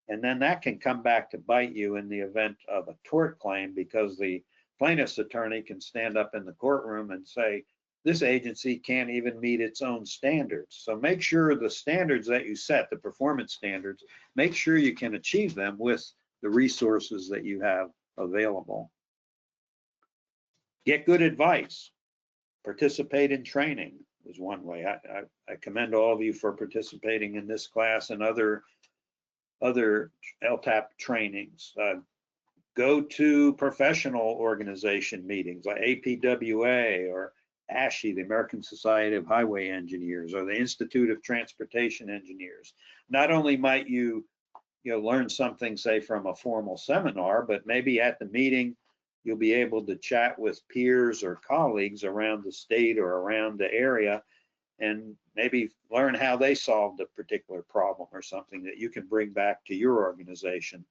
Speaker 2: And then that can come back to bite you in the event of a tort claim, because the plaintiff's attorney can stand up in the courtroom and say, this agency can't even meet its own standards. So make sure the standards that you set, the performance standards, make sure you can achieve them with the resources that you have available. Get good advice. Participate in training is one way. I commend all of you for participating in this class and other LTAP trainings. Go to professional organization meetings like APWA or ASHE, the American Society of Highway Engineers, or the Institute of Transportation Engineers. Not only might you learn something, say, from a formal seminar, but maybe at the meeting you'll be able to chat with peers or colleagues around the state or around the area and maybe learn how they solved a particular problem or something that you can bring back to your organization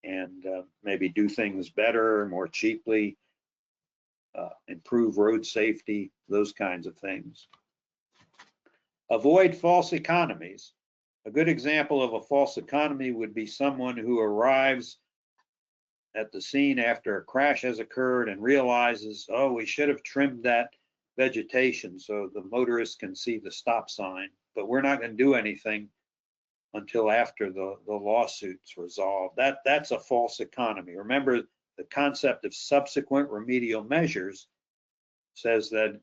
Speaker 2: and maybe do things better, more cheaply, improve road safety, those kinds of things. Avoid false economies. A good example of a false economy would be someone who arrives at the scene after a crash has occurred and realizes, oh, we should have trimmed that vegetation so the motorist can see the stop sign, but we're not going to do anything until after the lawsuit's resolved. That's a false economy. Remember, the concept of subsequent remedial measures says that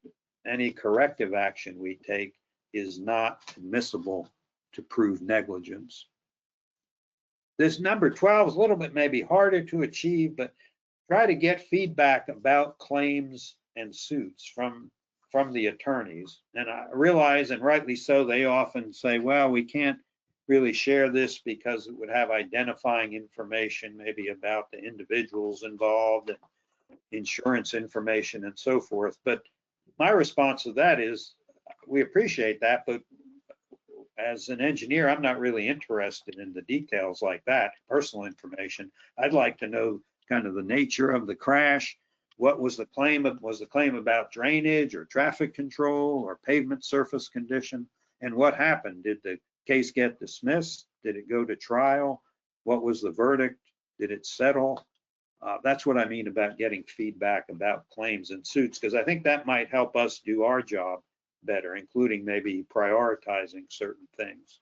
Speaker 2: any corrective action we take is not admissible to prove negligence. This number 12 is a little bit maybe harder to achieve, but try to get feedback about claims and suits from the attorneys. And I realize, and rightly so, they often say, well, we can't really share this because it would have identifying information maybe about the individuals involved and insurance information and so forth. But my response to that is, we appreciate that, but as an engineer, I'm not really interested in the details like that, personal information. I'd like to know kind of the nature of the crash. What was the claim? Was the claim about drainage or traffic control or pavement surface condition? And what happened? Did the case get dismissed? Did it go to trial? What was the verdict? Did it settle? That's what I mean about getting feedback about claims and suits, because I think that might help us do our job better, including maybe prioritizing certain things.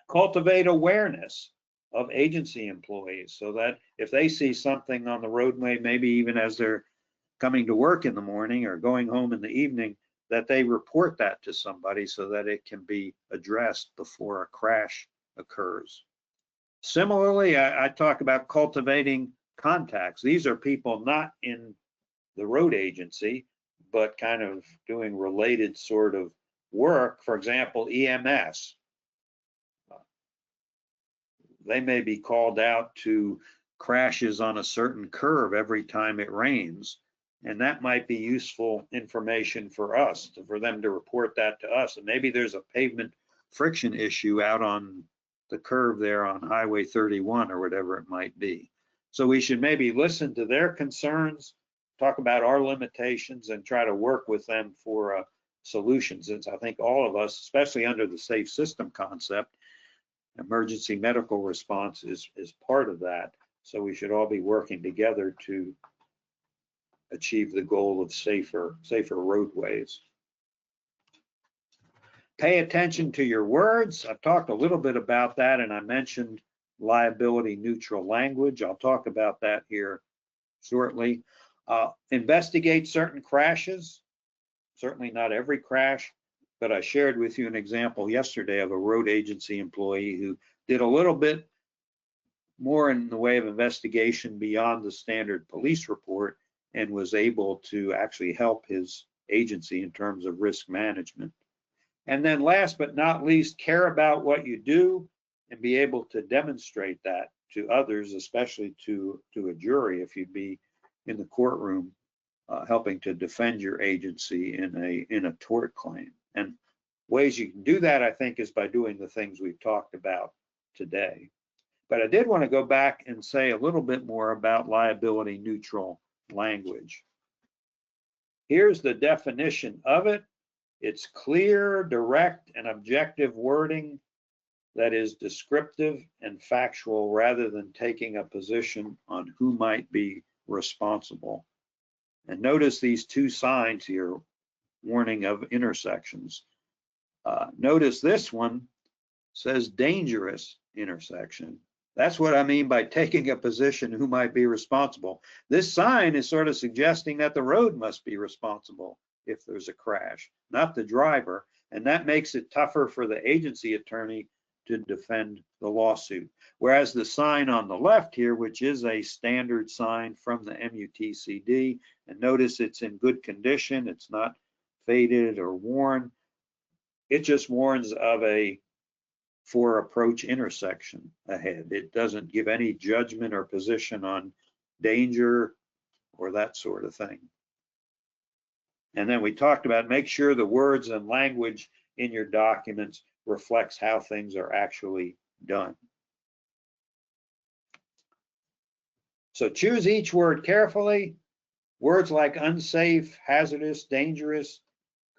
Speaker 2: Cultivate awareness of agency employees so that if they see something on the roadway, maybe even as they're coming to work in the morning or going home in the evening, that they report that to somebody so that it can be addressed before a crash occurs. Similarly, I talk about cultivating contacts. These are people not in the road agency, but kind of doing related sort of work. For example, EMS. they may be called out to crashes on a certain curve every time it rains. And that might be useful information for us, for them to report that to us. And maybe there's a pavement friction issue out on the curve there on Highway 31 or whatever it might be. So we should maybe listen to their concerns, talk about our limitations, and try to work with them for solutions. Since I think all of us, especially under the safe system concept, emergency medical response is part of that. So we should all be working together to achieve the goal of safer roadways. Pay attention to your words. I've talked a little bit about that, and I mentioned liability neutral language. I'll talk about that here shortly. Investigate certain crashes. Certainly not every crash, but I shared with you an example yesterday of a road agency employee who did a little bit more in the way of investigation beyond the standard police report and was able to actually help his agency in terms of risk management. And then last but not least, care about what you do and be able to demonstrate that to others, especially to a jury if you'd be in the courtroom helping to defend your agency in a tort claim. And ways you can do that, I think, is by doing the things we've talked about today. But I did want to go back and say a little bit more about liability neutral language. Here's the definition of it. It's clear, direct, and objective wording that is descriptive and factual rather than taking a position on who might be responsible. And notice these two signs here, warning of intersections. Notice this one says dangerous intersection. That's what I mean by taking a position who might be responsible. This sign is sort of suggesting that the road must be responsible if there's a crash, not the driver. And that makes it tougher for the agency attorney to defend the lawsuit. Whereas the sign on the left here, which is a standard sign from the MUTCD, and notice it's in good condition, it's not faded or worn. It just warns of a for approach intersection ahead. It doesn't give any judgment or position on danger or that sort of thing. And then we talked about make sure the words and language in your documents reflects how things are actually done. So choose each word carefully. Words like unsafe, hazardous, dangerous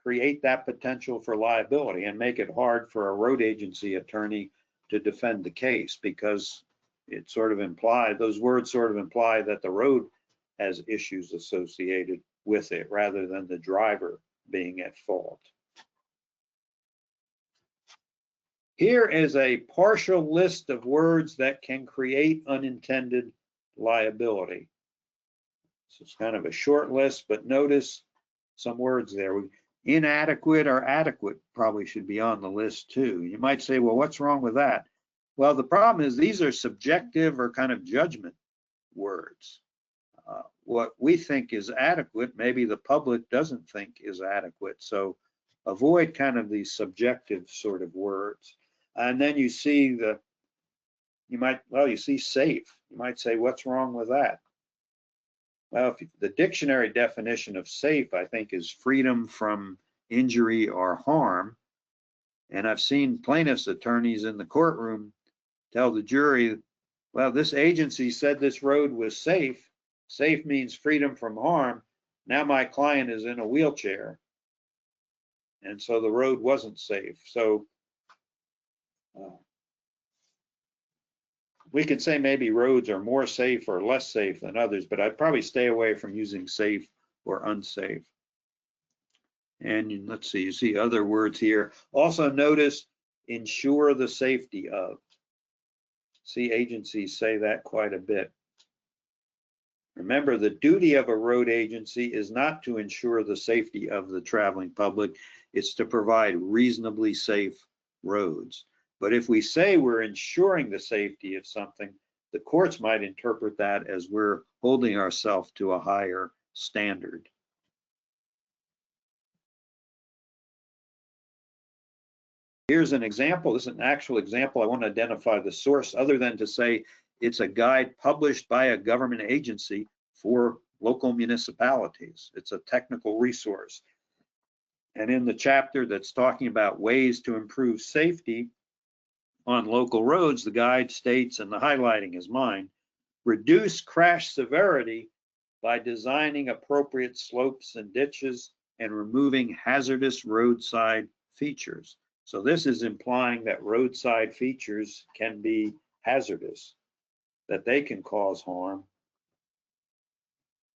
Speaker 2: create that potential for liability and make it hard for a road agency attorney to defend the case, because it sort of implies, those words sort of imply that the road has issues associated with it rather than the driver being at fault. Here is a partial list of words that can create unintended liability. So it's kind of a short list, but notice some words there. Inadequate or adequate probably should be on the list too. You might say, well, what's wrong with that? Well, the problem is these are subjective or kind of judgment words. What we think is adequate, maybe the public doesn't think is adequate. So avoid kind of these subjective sort of words. And then you see you see safe. You might say, what's wrong with that? Well, the dictionary definition of safe, I think, is freedom from injury or harm. And I've seen plaintiffs' attorneys in the courtroom tell the jury, well, this agency said this road was safe. Safe means freedom from harm. Now my client is in a wheelchair. And so the road wasn't safe. So we could say maybe roads are more safe or less safe than others, but I'd probably stay away from using safe or unsafe. And let's see, you see other words here. Also notice ensure the safety of. See agencies say that quite a bit. Remember, the duty of a road agency is not to ensure the safety of the traveling public, it's to provide reasonably safe roads. But if we say we're ensuring the safety of something, the courts might interpret that as we're holding ourselves to a higher standard. Here's an example. This is an actual example. I want to identify the source other than to say it's a guide published by a government agency for local municipalities. It's a technical resource. And in the chapter that's talking about ways to improve safety on local roads, the guide states, and the highlighting is mine, reduce crash severity by designing appropriate slopes and ditches and removing hazardous roadside features. So this is implying that roadside features can be hazardous, that they can cause harm.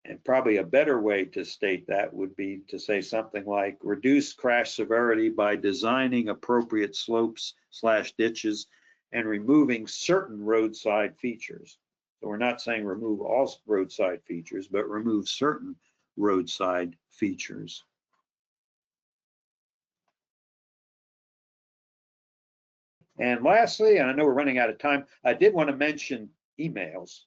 Speaker 2: And probably a better way to state that would be to say something like reduce crash severity by designing appropriate slopes/ditches and removing certain roadside features. So we're not saying remove all roadside features, but remove certain roadside features. And lastly, and I know we're running out of time, I did want to mention emails.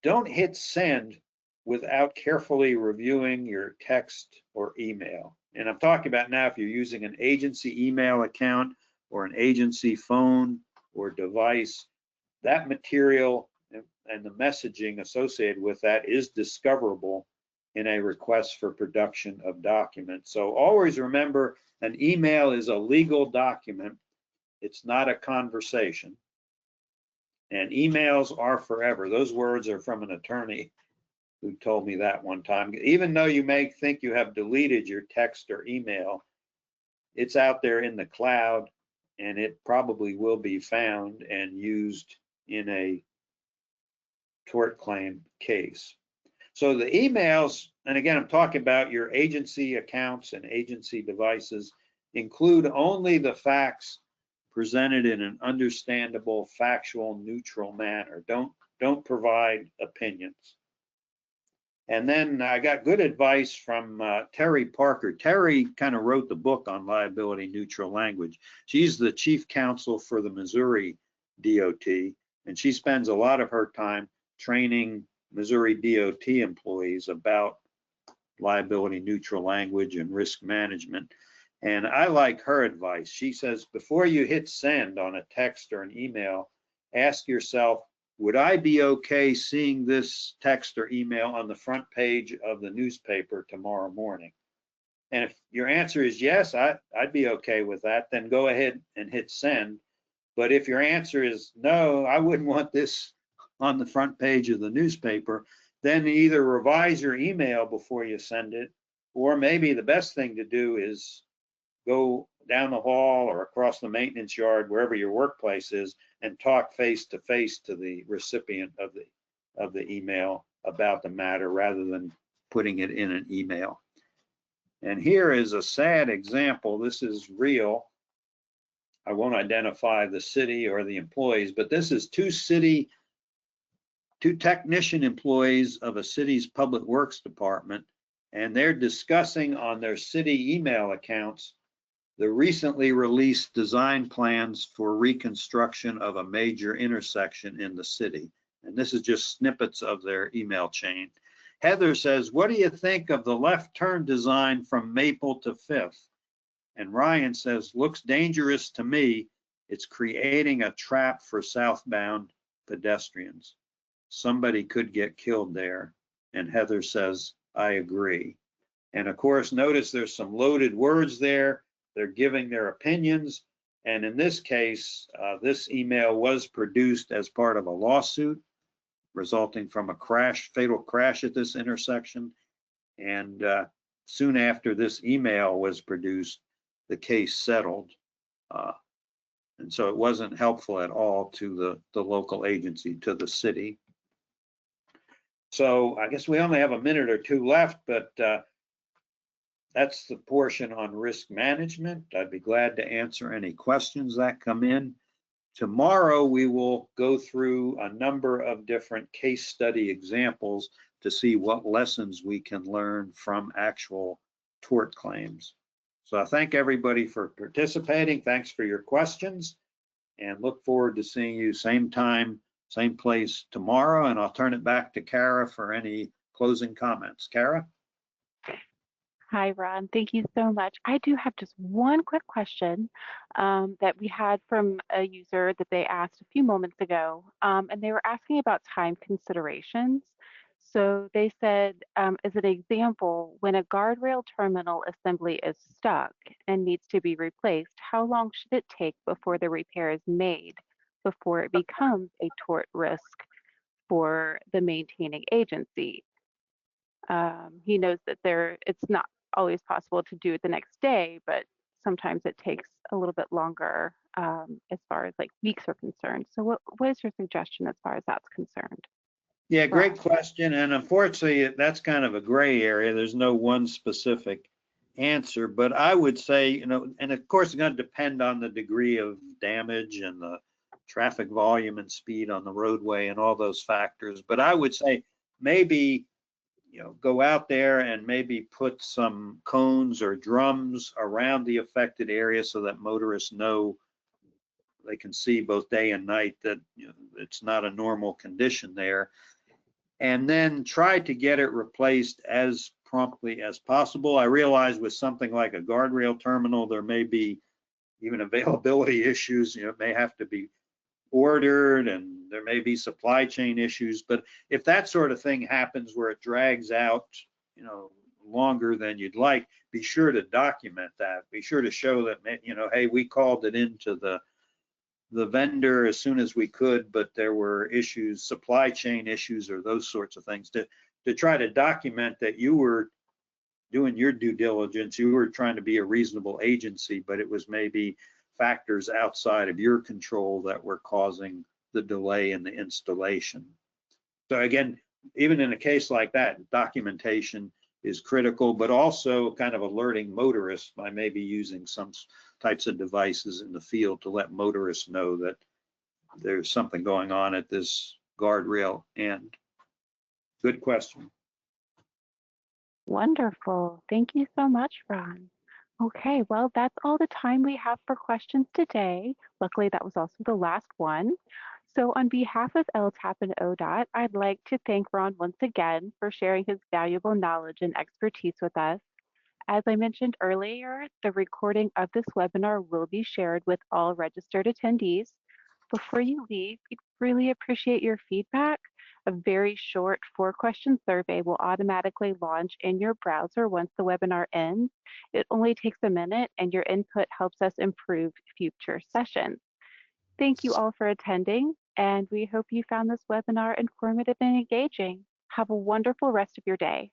Speaker 2: Don't hit send without carefully reviewing your text or email. And I'm talking about now if you're using an agency email account or an agency phone or device, that material and the messaging associated with that is discoverable in a request for production of documents. So always remember, an email is a legal document. It's not a conversation. And emails are forever. Those words are from an attorney who told me that one time. Even though you may think you have deleted your text or email, it's out there in the cloud and it probably will be found and used in a tort claim case. So the emails, and again, I'm talking about your agency accounts and agency devices, include only the facts presented in an understandable, factual, neutral manner. Don't provide opinions. And then I got good advice from Terry Parker. Terry kind of wrote the book on liability neutral language. She's the chief counsel for the Missouri DOT, and she spends a lot of her time training Missouri DOT employees about liability neutral language and risk management. And I like her advice. She says, before you hit send on a text or an email, ask yourself, would I be okay seeing this text or email on the front page of the newspaper tomorrow morning? And if your answer is yes, I'd be okay with that, then go ahead and hit send. But if your answer is no, I wouldn't want this on the front page of the newspaper, then either revise your email before you send it, or maybe the best thing to do is go down the hall or across the maintenance yard, wherever your workplace is, and talk face to face to the recipient of the email about the matter rather than putting it in an email. And here is a sad example. This is real. I won't identify the city or the employees, but this is two technician employees of a city's public works department, and they're discussing on their city email accounts the recently released design plans for reconstruction of a major intersection in the city. And this is just snippets of their email chain. Heather says, what do you think of the left turn design from Maple to 5th? And Ryan says, looks dangerous to me. It's creating a trap for southbound pedestrians. Somebody could get killed there. And Heather says, I agree. And of course, notice there's some loaded words there. They're giving their opinions. And in this case, this email was produced as part of a lawsuit resulting from a fatal crash at this intersection. And soon after this email was produced, the case settled. And so it wasn't helpful at all to the local agency, to the city. So I guess we only have a minute or two left, but that's the portion on risk management. I'd be glad to answer any questions that come in. Tomorrow, we will go through a number of different case study examples to see what lessons we can learn from actual tort claims. So I thank everybody for participating. Thanks for your questions, and look forward to seeing you same time, same place tomorrow. And I'll turn it back to Kara for any closing comments. Kara?
Speaker 1: Hi, Ron. Thank you so much. I do have just one quick question that we had from a user that they asked a few moments ago, and they were asking about time considerations. So they said, as an example, when a guardrail terminal assembly is stuck and needs to be replaced, how long should it take before the repair is made before it becomes a tort risk for the maintaining agency? He knows that it's not always possible to do it the next day, but sometimes it takes a little bit longer as far as like weeks are concerned. So what is your suggestion as far as that's concerned,
Speaker 2: Yeah, great
Speaker 1: Ron?
Speaker 2: question. And unfortunately, that's kind of a gray area. There's no one specific answer, but I would say, and of course, it's going to depend on the degree of damage and the traffic volume and speed on the roadway and all those factors. But I would say maybe, go out there and maybe put some cones or drums around the affected area so that motorists know they can see both day and night that it's not a normal condition there, and then try to get it replaced as promptly as possible. I realize with something like a guardrail terminal, there may be even availability issues. It may have to be ordered and there may be supply chain issues. But if that sort of thing happens where it drags out, longer than you'd like, be sure to document that. Be sure to show that, hey, we called it into the vendor as soon as we could, but there were issues, supply chain issues, or those sorts of things, to try to document that you were doing your due diligence. You were trying to be a reasonable agency, but it was maybe factors outside of your control that were causing the delay in the installation. So again, even in a case like that, documentation is critical, but also kind of alerting motorists by maybe using some types of devices in the field to let motorists know that there's something going on at this guardrail end. Good question.
Speaker 1: Wonderful. Thank you so much, Ron. Okay, well, that's all the time we have for questions today. Luckily, that was also the last one. So on behalf of LTAP and ODOT, I'd like to thank Ron once again for sharing his valuable knowledge and expertise with us. As I mentioned earlier, the recording of this webinar will be shared with all registered attendees. Before you leave, we'd really appreciate your feedback. A very short 4-question survey will automatically launch in your browser once the webinar ends. It only takes a minute and your input helps us improve future sessions. Thank you all for attending, and we hope you found this webinar informative and engaging. Have a wonderful rest of your day.